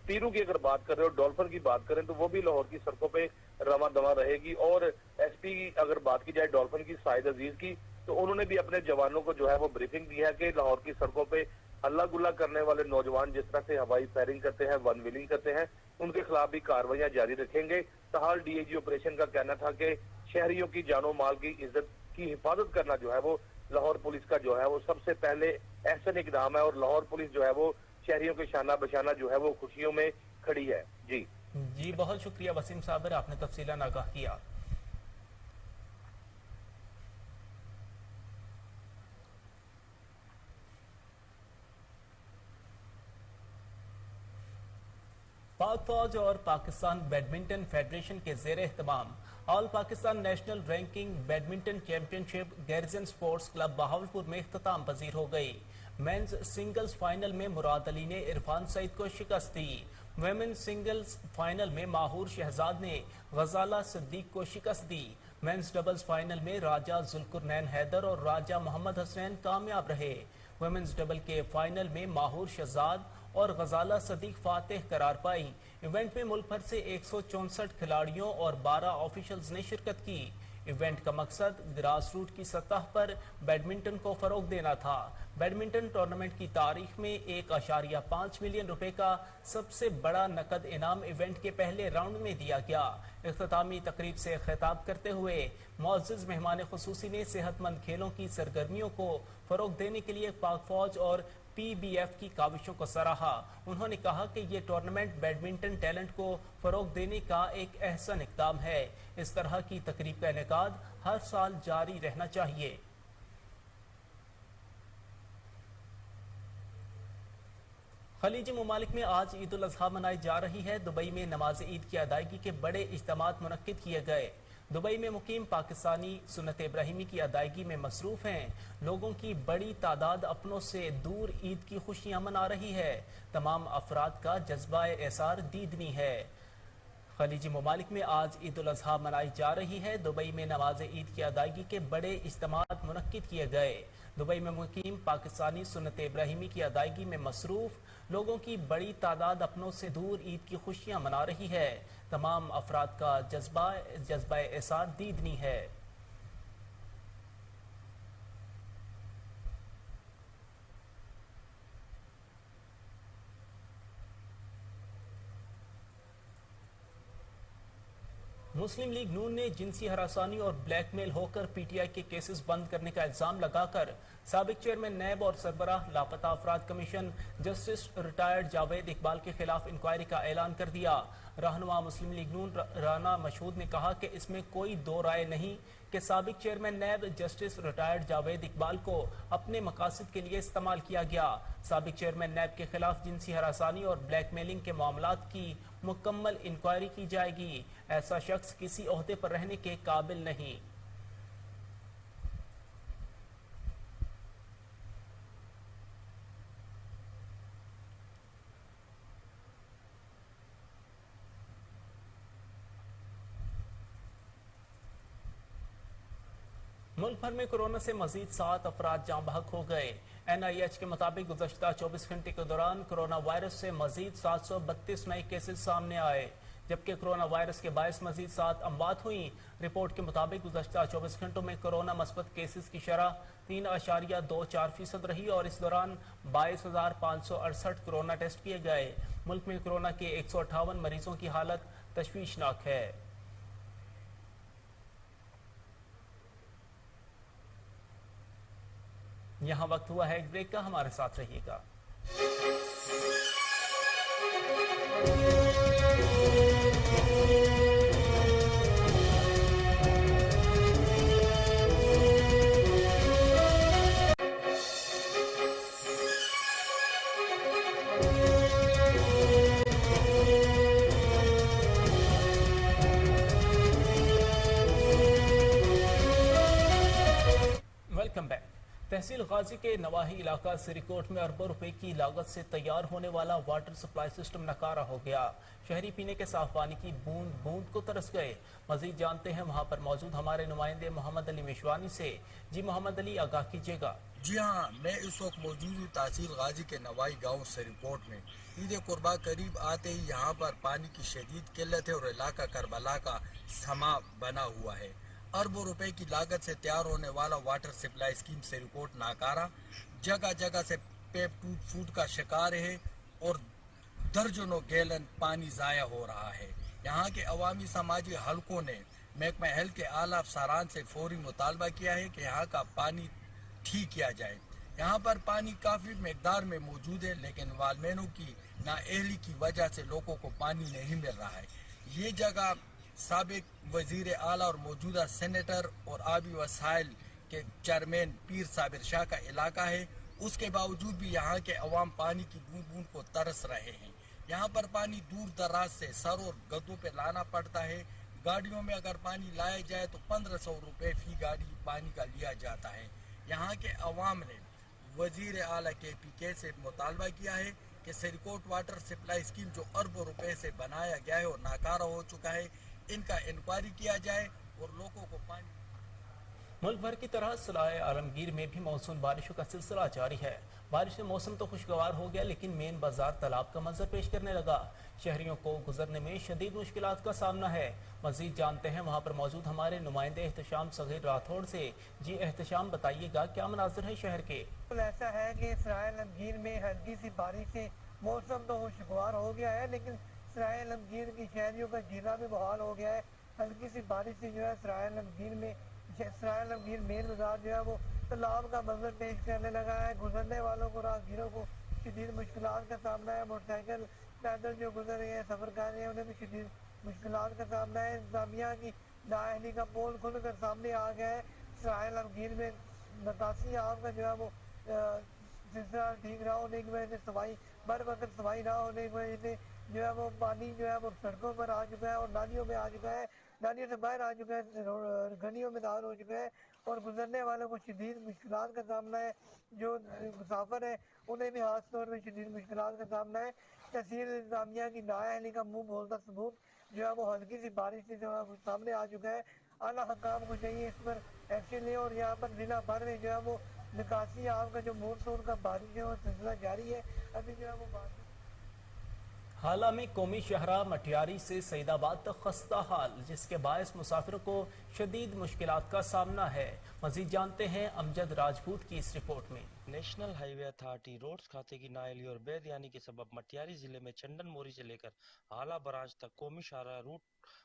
तीरों की अगर बात कर रहे हो, डॉल्फिन की बात करें तो वो भी लाहौर की सड़कों पे रवा दवा रहेगी। और SP की अगर बात की जाए डॉल्फिन की, साहिद अजीज की, तो उन्होंने भी अपने जवानों को जो है वो ब्रीफिंग दी है कि लाहौर की सड़कों पे हल्ला गुल्ला करने वाले नौजवान जिस तरह से हवाई फायरिंग करते हैं, वन व्हीलिंग करते हैं, उनके खिलाफ भी कार्रवाइयां जारी रखेंगे। ताहाल DIG ऑपरेशन का कहना था कि शहरियों की जानो माल की इज्जत की हिफाजत करना जो है वो लाहौर पुलिस का जो है वो सबसे पहले एहसन इकदाम है। और लाहौर पुलिस जो है वो शहरियों के शाना बशाना जो है वो खुशियों में खड़ी है। जी बहुत शुक्रिया वसीम साबिर, आपने तफसीलन आगाह किया। पाक फौज और पाकिस्तान बैडमिंटन फेडरेशन के ज़ेर एहतमाम all Pakistan national ranking badminton championship garrison sports club Bahawalpur में इख्तिताम पजीर हो गई। मेंस सिंगल्स फाइनल में मुराद अली ने इरफान सईद को शिकस्त दी। वेमेन सिंगल्स फाइनल में माहूर शहजाद ने गजाला सिद्दीक को शिकस्त दी। मेंस डबल्स फाइनल में राजा जुल्कुरनैन हैदर और राजा मोहम्मद हसनैन कामयाब रहे। वुमेन्स डबल के फाइनल में माहूर शहजाद और गजाला सदीक फातेह करार पाई। इवेंट में मुल्क भर से 164 खिलाड़ियों और 12 ऑफिशियल्स ने शिरकत की। इवेंट का मकसद ग्रास रूट की सतह पर बैडमिंटन को फरोग देना था। बैडमिंटन टूर्नामेंट की तारीख में 1.5 मिलियन रुपए का सबसे बड़ा नकद इनाम इवेंट के पहले राउंड में दिया गया। इख्तितामी तकरीब से खिताब करते हुए मुअज़्ज़िज़ मेहमान खुसूसी ने सेहतमंद खेलों की सरगर्मियों को फरोग देने के लिए पाक फौज और PBF की काविशों को सराहा। उन्होंने कहा कि ये टूर्नामेंट बैडमिंटन टैलेंट को फरोग देने का एक अहसन इक़दाम है। इस तरह की तकरीब का इनेकाद हर साल जारी रहना चाहिए। खलीजी ममालिक में आज ईद उल अज़हा मनाई जा रही है। दुबई में नमाज ईद की अदायगी के बड़े इज्तिमात मुनक्किद किए गए। दुबई में मुकीम पाकिस्तानी सुन्नत इब्राहिमी की अदायगी में मसरूफ़ हैं। लोगों की बड़ी तादाद अपनों से दूर ईद की खुशियां मना रही है। तमाम अफराद का जज्बा एसार दीदनी है। खलीजी ममालिक में आज ईद उल अज़हा मनाई जा रही है। दुबई में नमाज ईद की अदायगी के बड़े इज्तिमात मुनक्किद किए गए। दुबई में मुकीम पाकिस्तानी सुन्नत इब्राहिमी की अदायगी में मसरूफ़ लोगों की बड़ी तादाद अपनों से दूर ईद की खुशियां मना रही है। तमाम अफराद का जज्बा एसार दीदनी है। मुस्लिम लीग नून ने जिनसी हरासानी और ब्लैकमेल होकर PTI के केसेस बंद करने का इल्जाम लगाकर साबिक चेयरमैन नैब और सरबराह लापता अफराद commission justice retired Javed Iqbal के खिलाफ इंक्वायरी का ऐलान कर दिया। रहनुमा मुस्लिम लीग नून राना मशहूद ने कहा कि इसमें कोई दो राय नहीं कि साबिक chairman NAB justice retired Javed Iqbal को अपने मकासद के लिए इस्तेमाल किया गया। साबिक चेयरमैन नैब के खिलाफ जिनसी हरासानी और ब्लैकमेलिंग के मामलात की मुकम्मल इंक्वायरी की जाएगी। ऐसा शख्स किसी ओहदे पर रहने के काबिल नहीं। मुल्क भर में कोरोना से मजीद 7 अफराद जाँ बहक हो गए। NIH के मुताबिक गुज़श्ता 24 घंटे के दौरान कोरोना वायरस से मजीद 732 नए केसेस सामने आए, जबकि कोरोना वायरस के बायस मजीद 7 अमवात हुई। रिपोर्ट के मुताबिक गुज़श्ता 24 घंटों में कोरोना मस्बत केसेस की शरह 3.24% रही और इस दौरान 22,568 कोरोना टेस्ट किए गए। मुल्क में कोरोना के 158 मरीजों की हालत तशवीशनाक है। यहाँ वक्त हुआ है एक ब्रेक का, हमारे साथ रहिएगा। Welcome back. तहसील गाजी के नवाही इलाका सिरीकोट में अरबों रुपए की लागत से तैयार होने वाला वाटर सप्लाई सिस्टम नकारा हो गया। शहरी पीने के साफ पानी की बूंद बूंद को तरस गए। मजीद जानते हैं वहां पर मौजूद हमारे नुमाइंदे मोहम्मद अली मेशवानी से। जी मोहम्मद अली, आगाह कीजिएगा। जी हाँ, मैं इस वक्त मौजूद हूँ तहसील गाजी के नवाही गाँव सिरीकोट में। ईद कुर्बा करीब आते ही यहाँ पर पानी की शदीद किल्लत है और इलाका करबला का समा बना हुआ है। अरबों रुपए की लागत से तैयार होने वाला वाटर सप्लाई स्कीम सिरीकोट नाकारा जगह जगह से पेप टूट फूट का शिकार है और दर्जनों गैलन पानी ज़ाया हो रहा है। यहाँ के अवामी समाजी हलकों ने महकमा हेल्थ के आला अफसरान से फौरी मुतालबा किया है कि यहाँ का पानी ठीक किया जाए। यहाँ पर पानी काफ़ी मकदार में मौजूद है, लेकिन वालमैनों की नाअहली की वजह से लोगों को पानी नहीं मिल रहा है। ये जगह साबिक वजीर आला और मौजूदा सेनेटर और आबी वसाइल के चेयरमैन पीर साबिर शाह का इलाका है। उसके बावजूद भी यहाँ के अवाम पानी की बूंद बूंद को तरस रहे हैं। यहाँ पर पानी दूर दराज से सर और गद्दों पे लाना पड़ता है। गाड़ियों में अगर पानी लाया जाए तो 1500 रुपये फी गाड़ी पानी का लिया जाता है। यहाँ के अवाम ने वजीर आला KPK से मुतालबा किया है कि सिरीकोट वाटर सप्लाई स्कीम जो अरबों रुपए से बनाया गया है और नाकारा हो चुका है, इनका इंक्वायरी किया जाए और लोगों को पानी। मुल्क भर की तरह सराय आलमगीर में भी मानसून बारिशों का सिलसिला जारी है। बारिश से मौसम तो खुशगवार हो गया, लेकिन मेन बाजार तालाब का मंजर पेश करने लगा। शहरियों को गुजरने में शदीद मुश्किलात का सामना है। मजीद जानते हैं वहां पर मौजूद हमारे नुमाइंदे एहतशाम सगीर राठौड़ से। जी एहतशाम, बताइएगा क्या मनाजिर है शहर के? ऐसा है कि सराय आलमगीर में हल्की सी बारिश से मौसम तो खुशगवार हो गया है, लेकिन सराय आलमगीर की शहरियों का जीना भी बहाल हो गया है। हल्की सी बारिश से जो है सराय आलमगीर मेन बाजार जो है वो तालाब का मंजर पेश करने लगा है। गुजरने वालों को, राहगीरों को शदीद मुश्किलात का सामना है। मोटरसाइकिल पैदल जो गुजर रहे हैं, सफ़र कर रहे हैं, उन्हें भी शदीद मुश्किलात का सामना है। इंतजामिया की नाअहली का पोल खुलकर सामने आ गया है। सराय आलमगीर में निकासी आम का जो है वो सिलसिला ठीक ना होने की वजह से सफाई बर वक्त सफाई ना होने की वजह से जो है वो पानी जो है वो सड़कों पर आ चुका है और नालियों में आ चुका है, नालियों से बाहर आ चुका है, गलियों में दाखिल हो चुका है और गुजरने वालों को शदीद मुश्किलात का सामना है। जो मुसाफिर है उन्हें भी खास तौर पर शदीद मुश्किलात का सामना है। तहसील इंतजामिया की नाअहली का मुँह बोलता सबूत जो है वो हल्की सी बारिश से जो है सामने आ चुका है। आला हकाम को चाहिए इस पर एक्शन ले और यहाँ पर जिला भर में जो है वो निकासी आम का जो मानसून का बारिश है वो सिलसिला जारी है। अभी जो है वो बारिश हाला में कौमी शहरा मटियारी से सईदाबाद तक खस्ता हाल, जिसके बायस मुसाफिरों को शदीद मुश्किलात का सामना है। मजीद जानते हैं अमजद राजपूत की इस रिपोर्ट में। नेशनल हाईवे अथॉरिटी रोड्स खाते की नाअहली और बेदयानी के सबब मटियारी जिले में चंदन मोरी से लेकर हाला ब्रांच तक कौमी शहरा रूट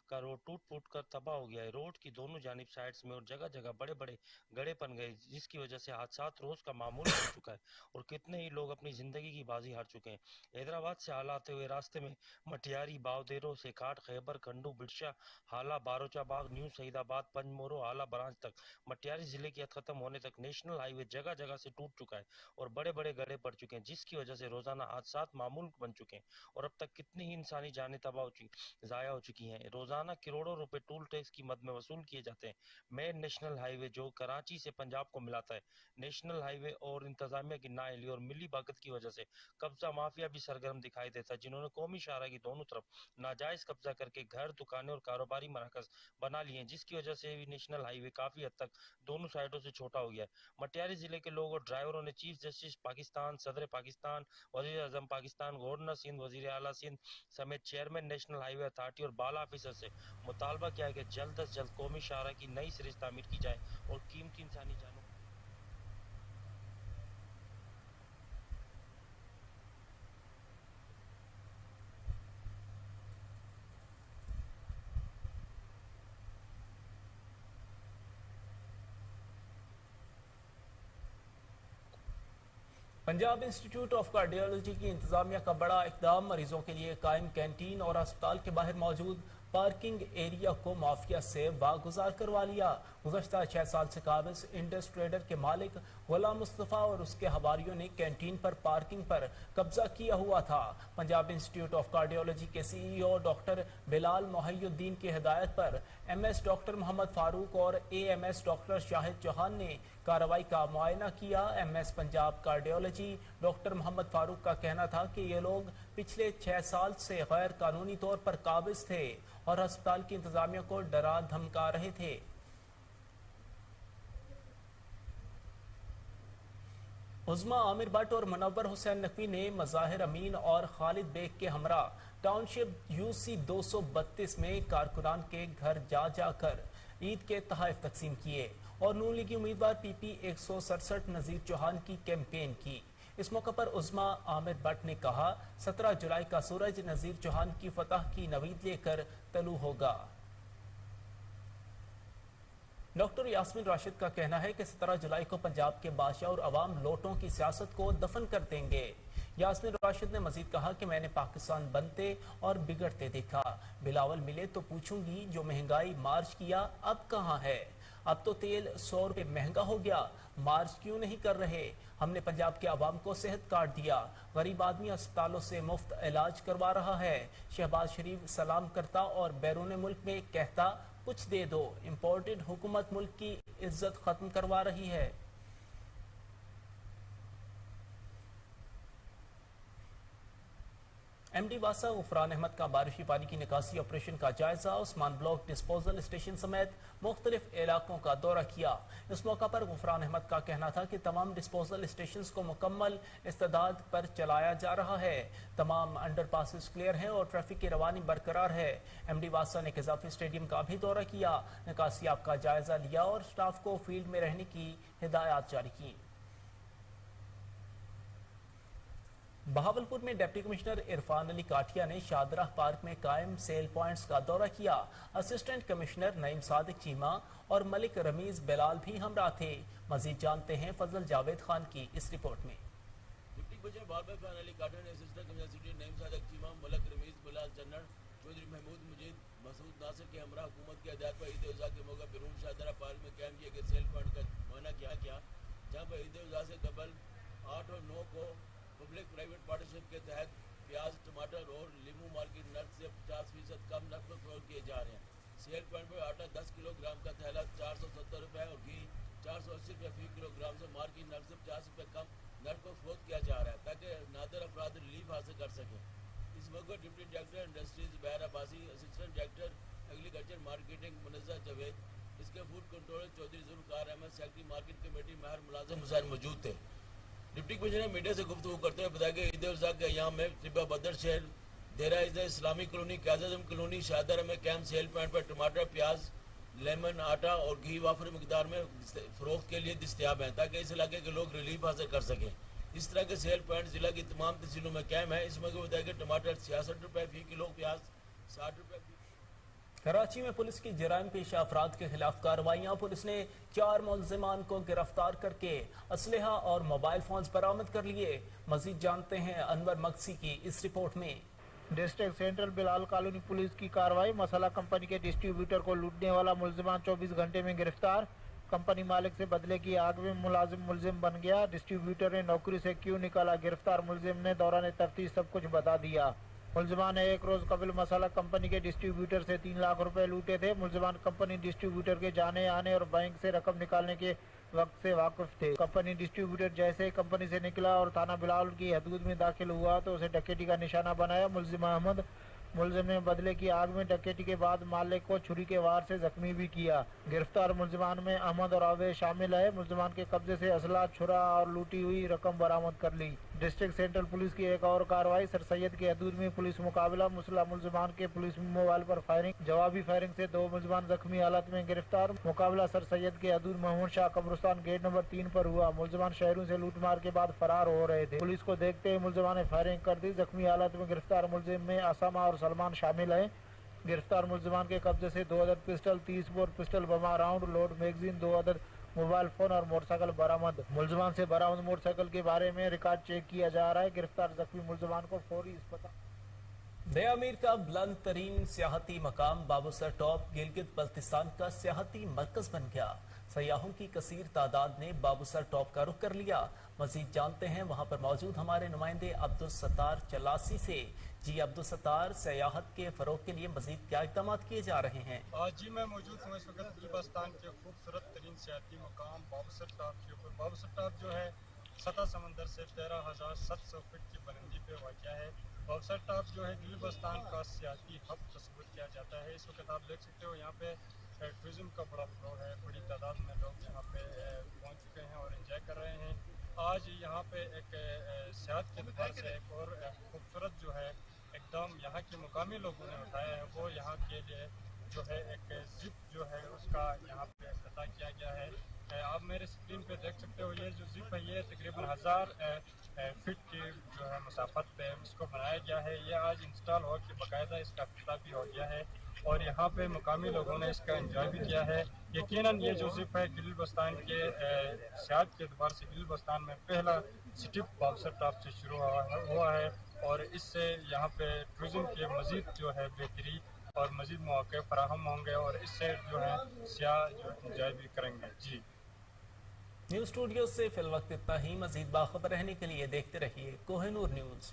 का रोड टूट फूट कर तबाह हो गया है। रोड की दोनों जानिब साइड्स में और जगह जगह बड़े बड़े गड्ढे बन गए, जिसकी वजह से हादसात रोज का मामूल हो चुका है और कितने ही लोग अपनी जिंदगी की बाजी हार चुके हैं। हैदराबाद से हाला आते हुए रास्ते में मटियारी, बावदेरो, सेखाट, खैबर, खंडू, बिरशा, हाला, बारोचाबाग, न्यू सईदाबाद, पंजमोरो, हाला ब्रांच तक मटियारी जिले की हद खत्म होने तक नेशनल हाईवे जगह जगह से टूट चुका है और बड़े बड़े गड्ढे पड़ चुके हैं, जिसकी वजह से रोजाना हादसात मामूल बन चुके हैं और अब तक कितनी ही इंसानी जानें ज़ाया हो चुकी हैं। रोजाना करोड़ों रुपए टोल टैक्स की मद में वसूल किए जाते हैं। मेन नेशनल हाईवे जो कराची से पंजाब को मिलाता है, नेशनल हाईवे और इंतजामिया की नाअहली और मिली भगत की वजह से कब्जा माफिया भी सरगर्म दिखाई देता है, जिन्होंने कौमी शाहरा की दोनों तरफ नाजायज कब्जा करके घर, दुकानें और कारोबारी मराकज बना लिए हैं, जिसकी वजह से भी नेशनल हाईवे काफी हद तक दोनों साइडों से छोटा हो गया है। मटियारी जिले के लोग और ड्राइवरों ने चीफ जस्टिस पाकिस्तान, सदर पाकिस्तान, वजीर आजम पाकिस्तान, गवर्नर सिंध, वजीर आला सिंध समेत चेयरमैन नेशनल हाईवे अथॉरिटी और बाला ऑफिसर से मुतालबा किया है कि जल्द अज जल्द कौमी शाहरा की नई सिरे से तामीर की जाए और कीमती इंसानी जानों पंजाब इंस्टीट्यूट ऑफ कार्डियोलॉजी की इंतजामिया का बड़ा इकदाम, मरीजों के लिए कायम कैंटीन और अस्पताल के बाहर मौजूद पार्किंग एरिया को माफिया से वागुजार करवा लिया। गुज़श्ता 6 साल से काबिज इंडस ट्रेडर के मालिक गुलाम मुस्तफ़ा और उसके हवारियों ने कैंटीन पर पार्किंग पर कब्जा किया हुआ था। पंजाब इंस्टीट्यूट ऑफ कार्डियोलॉजी के CEO डॉक्टर बिलाल मोहिउद्दीन की हिदायत पर MS डॉक्टर मोहम्मद फारूक और AMS डॉक्टर शाहिद चौहान ने कार्रवाई का मुआयना किया। MS Punjab cardiology doctor Mohammad Farooq का कहना था कि ये लोग पिछले 6 साल से गैर कानूनी तौर पर काबिज थे और अस्पताल की इंतजामिया को डरा धमका रहे थे। उज़्मा आमिर भट्ट और मुनव्वर हुसैन नकवी ने मज़ाहिर अमीन और खालिद बेग के हमरा टाउनशिप UC 232 में कारकुनान के घर जा जाकर ईद के तोहफे तकसीम किए और नून लीगी उम्मीदवार PP 167 नज़ीर चौहान की कैंपेन की। इस मौके पर उज़्मा आमिर भट्ट ने कहा, 17 जुलाई का सूरज नज़ीर चौहान की फतह की नवीद लेकर तलू होगा। डॉक्टर यास्मीन राशिद का कहना है कि 17 जुलाई को पंजाब के बादशाह और अवाम लोटों की सियासत को दफन कर देंगे। यास्मीन राशिद ने मजीद कहा कि मैंने पाकिस्तान बनते और बिगड़ते देखा। बिलावल मिले तो पूछूंगी, जो महंगाई मार्च किया अब कहाँ है? अब तो तेल 100 रुपये महंगा हो गया, मार्च क्यों नहीं कर रहे? हमने पंजाब के अवाम को सेहत कार्ड दिया, गरीब आदमी अस्पतालों से मुफ्त इलाज करवा रहा है। शहबाज शरीफ सलाम करता और बैरून मुल्क में कहता कुछ दे दो। इम्पोर्टेड हुकूमत मुल्क की इज्जत खत्म करवा रही है। एमडी वासा गुफरान अहमद का बारिशी पानी की निकासी ऑपरेशन का जायजा, उस्मान ब्लॉक डिस्पोजल स्टेशन समेत मुख्तलिफ इलाकों का दौरा किया। इस मौका पर गुफरान अहमद का कहना था कि तमाम डिस्पोजल स्टेशन को मुकम्मल इस्तेदाद पर चलाया जा रहा है, तमाम अंडर पासिस क्लियर हैं और ट्रैफिक की रवानी बरकरार है। एमडी वासा ने गजाफी स्टेडियम का भी दौरा किया, निकासियाब का जायजा लिया और स्टाफ को फील्ड में रहने की हिदायत जारी की। बहावलपुर में डिप्टी कमिश्नर इरफान अली काठिया ने शादराह पार्क में कायम सेल पॉइंट्स का दौरा किया। असिस्टेंट कमिश्नर नईम सादिक चीमा और मलिक रमीज बिलाल भी हमरा थे। मजीद जानते हैं फजल जावेद खान की इस रिपोर्ट में। डिप्टी कमिश्नर बारबार इरफान अली काठिया ने assistant commissioner Naeem Sadiq Cheema, Malik Rameez Bilal, general Chaudhry Mahmood Mujeed, Masood Nasir के हमरा हुकूमत की हिदायत पर ईद उज़ा के मौके पर शादराह पार्क में कायम किए गए सेल पॉइंट का मुआयना किया, जहाँ पर ईद उज़ा से कबल 8 और 9 को पब्लिक प्राइवेट पार्टनरशिप के तहत प्याज, टमाटर और लीमू मार्केट नर्स से 50% कम नर्क पर फरोख्त किए जा रहे हैं। सेल पॉइंट पर आटा 10 किलोग्राम का थैला 470 रुपये और घी 480 रुपये फी किलोग्राम से मार्केट नर्क से 50 रुपये कम नर्क पर फरोख्त किया जा रहा है, ताकि नादर अफराद रिलीफ हासिल कर सकें। इस मौके deputy director industries Bair Abbasi, assistant director agriculture marketing Munazzar Javed, इसके food controller Chaudhry Zulfiqar Ahmed, secretary market committee Mehar Mulazim Hussain मौजूद थे। डिप्टी कमिश्नर ने मीडिया से गुफ्तगू करते हुए बताया कि ईद उज़ा के अय्याम में तिब्बा बदर शहर, देरा इस्लामी कॉलोनी, काज़ाज़म कॉलोनी, शाहदरा में कैंप सेल पॉइंट पर टमाटर, प्याज, लेमन, आटा और घी वाफर मिकदार में फरोख्त के लिए दस्तयाब हैं, ताकि इस इलाके के लोग रिलीफ हासिल कर सकें। इस तरह के सेल पॉइंट जिला की तमाम तहसीलों में कायम है। इस मौके बताया कि टमाटर 66 रुपये फी किलो, प्याज 60 रुपये फी। कराची में पुलिस की जराइम पेशा अफराद के खिलाफ कार्रवाइयां। पुलिस ने 4 मुलजिमान को गिरफ्तार करके असलहा और मोबाइल फोन बरामद कर लिए। मजीद जानते हैं अनवर मक्सी की इस रिपोर्ट में। District central Bilal colony police की कार्रवाई। मसाला कंपनी के डिस्ट्रीब्यूटर को लूटने वाला मुलजिमान 24 घंटे में गिरफ्तार। कंपनी मालिक से बदले की आग में मुलजिम बन गया। डिस्ट्रीब्यूटर ने नौकरी से क्यों निकाला, गिरफ्तार मुलजिम ने दौरान तफ्तीश सब कुछ बता दिया। मुलजिमान ने एक रोज कबल मसाला कंपनी के डिस्ट्रीब्यूटर से 3 लाख रुपए लूटे थे। मुलजिमान कंपनी डिस्ट्रीब्यूटर के जाने आने और बैंक से रकम निकालने के वक्त से वाकिफ थे। कंपनी डिस्ट्रीब्यूटर जैसे कंपनी से निकला और थाना बिलावल की हदूद में दाखिल हुआ तो उसे डकैती का निशाना बनाया। मुलजिम अहमद मुलजिम ने बदले की आग में डकैती के बाद मालिक को छुरी के वार से जख्मी भी किया। गिरफ्तार मुलजिमान में अहमद और अवैध शामिल है। मुलजिमान के कब्जे से असला, छुरा और लूटी हुई रकम बरामद कर ली। डिस्ट्रिक्ट सेंट्रल पुलिस की एक और कार्रवाई। सर सैयद के हदूद में पुलिस मुकाबला। मुसल्ह मुलजिमान के पुलिस मोबाइल पर फायरिंग, जवाबी फायरिंग से 2 मुलजिमान जख्मी हालत में गिरफ्तार। मुकाबला सर सैयद के हदूद मोहम्मद शाह कब्रिस्तान गेट नंबर 3 पर हुआ। मुलजिमान शहरों से लूट मार के बाद फरार हो रहे थे। पुलिस को देखते ही मुलजिमान ने फायरिंग कर दी। जख्मी हालत में गिरफ्तार मुलजिम में असामा और सलमान शामिल है। गिरफ्तार मुलजिमान के कब्जे से 2 अदद पिस्टल, 30 बोर पिस्टल, बमा राउंड, लोड मैगजीन, 2 अदद मोबाइल फोन और मोटरसाइकिल बरामद। मुलजिमान से बरामद मोटरसाइकिल के बारे में रिकॉर्ड चेक किया जा रहा है। गिरफ्तार जख्मी मुलजिमान को फौरी अस्पताल। दयामीर का बुलंद तरीन सियाहती मकाम बाबूसर टॉप गिलगित बल्तिस्तान का सियाहती मरकज बन गया। सयाहों की कसीर तादाद ने बाबूसर टॉप का रुख कर लिया। मजीद जानते हैं वहां पर मौजूद हमारे नुमाइंदे अब्दुल सत्तार चलासी से। जी अब्दुल सत्तार, सयाहत के फरोग के लिए मजीद क्या इक़दाम किए जा रहे हैं? जी मैं मौजूद हूँ इस वक्त गुलबस्तान के खूबसूरत तरीन सियाहती मकाम बाबूसर टॉप के ऊपर। बाबूसर टॉप जो है सतह समंदर से 13,700 फीट की बुलंदी पे वाक़या है। बाबूसर टॉप जो है गुलबस्तान का सियाहती हब तस्वीर किया जाता है। इस वक्त आप देख सकते हो यहाँ पे टूरिज्म का बड़ा फ्लो है। बड़ी तादाद में लोग यहाँ पे पहुँच चुके हैं और एंजॉय कर रहे हैं। आज यहाँ पे एक सेहत के अतबार से एक और खूबसूरत जो है एकदम यहाँ के मुकामी लोगों ने उठाया है। वो यहाँ के लिए जो है एक जिप जो है उसका यहाँ पे अफ्ताह किया गया है। आप मेरे स्क्रीन पे देख सकते हो ये जो जिप है ये तकरीबन 1000 फीट की जो है मसाफत पे इसको बनाया गया है। ये आज इंस्टॉल हो के बाकायदा इसका अफ्ताह भी हो गया है और यहाँ पे मुकामी लोगों ने इसका एंजॉय भी किया है। यकीनन ये जो जिप है गुलबस्तान के सियाहत के अतबार से गुलबस्तान में पहला स्टिप बाबूसर टॉप से शुरू हुआ है और इससे यहाँ पे टूरिज्म के मज़ीद जो है बेहतरी और मज़ीद मौके फराहम होंगे और इससे जो है सियाह जो एंजॉय भी करेंगे। जी न्यूज़ स्टूडियो से फिल वक्त इतना ही। मज़ीद बाखबर रहने के लिए देखते रहिए कोहिनूर न्यूज़।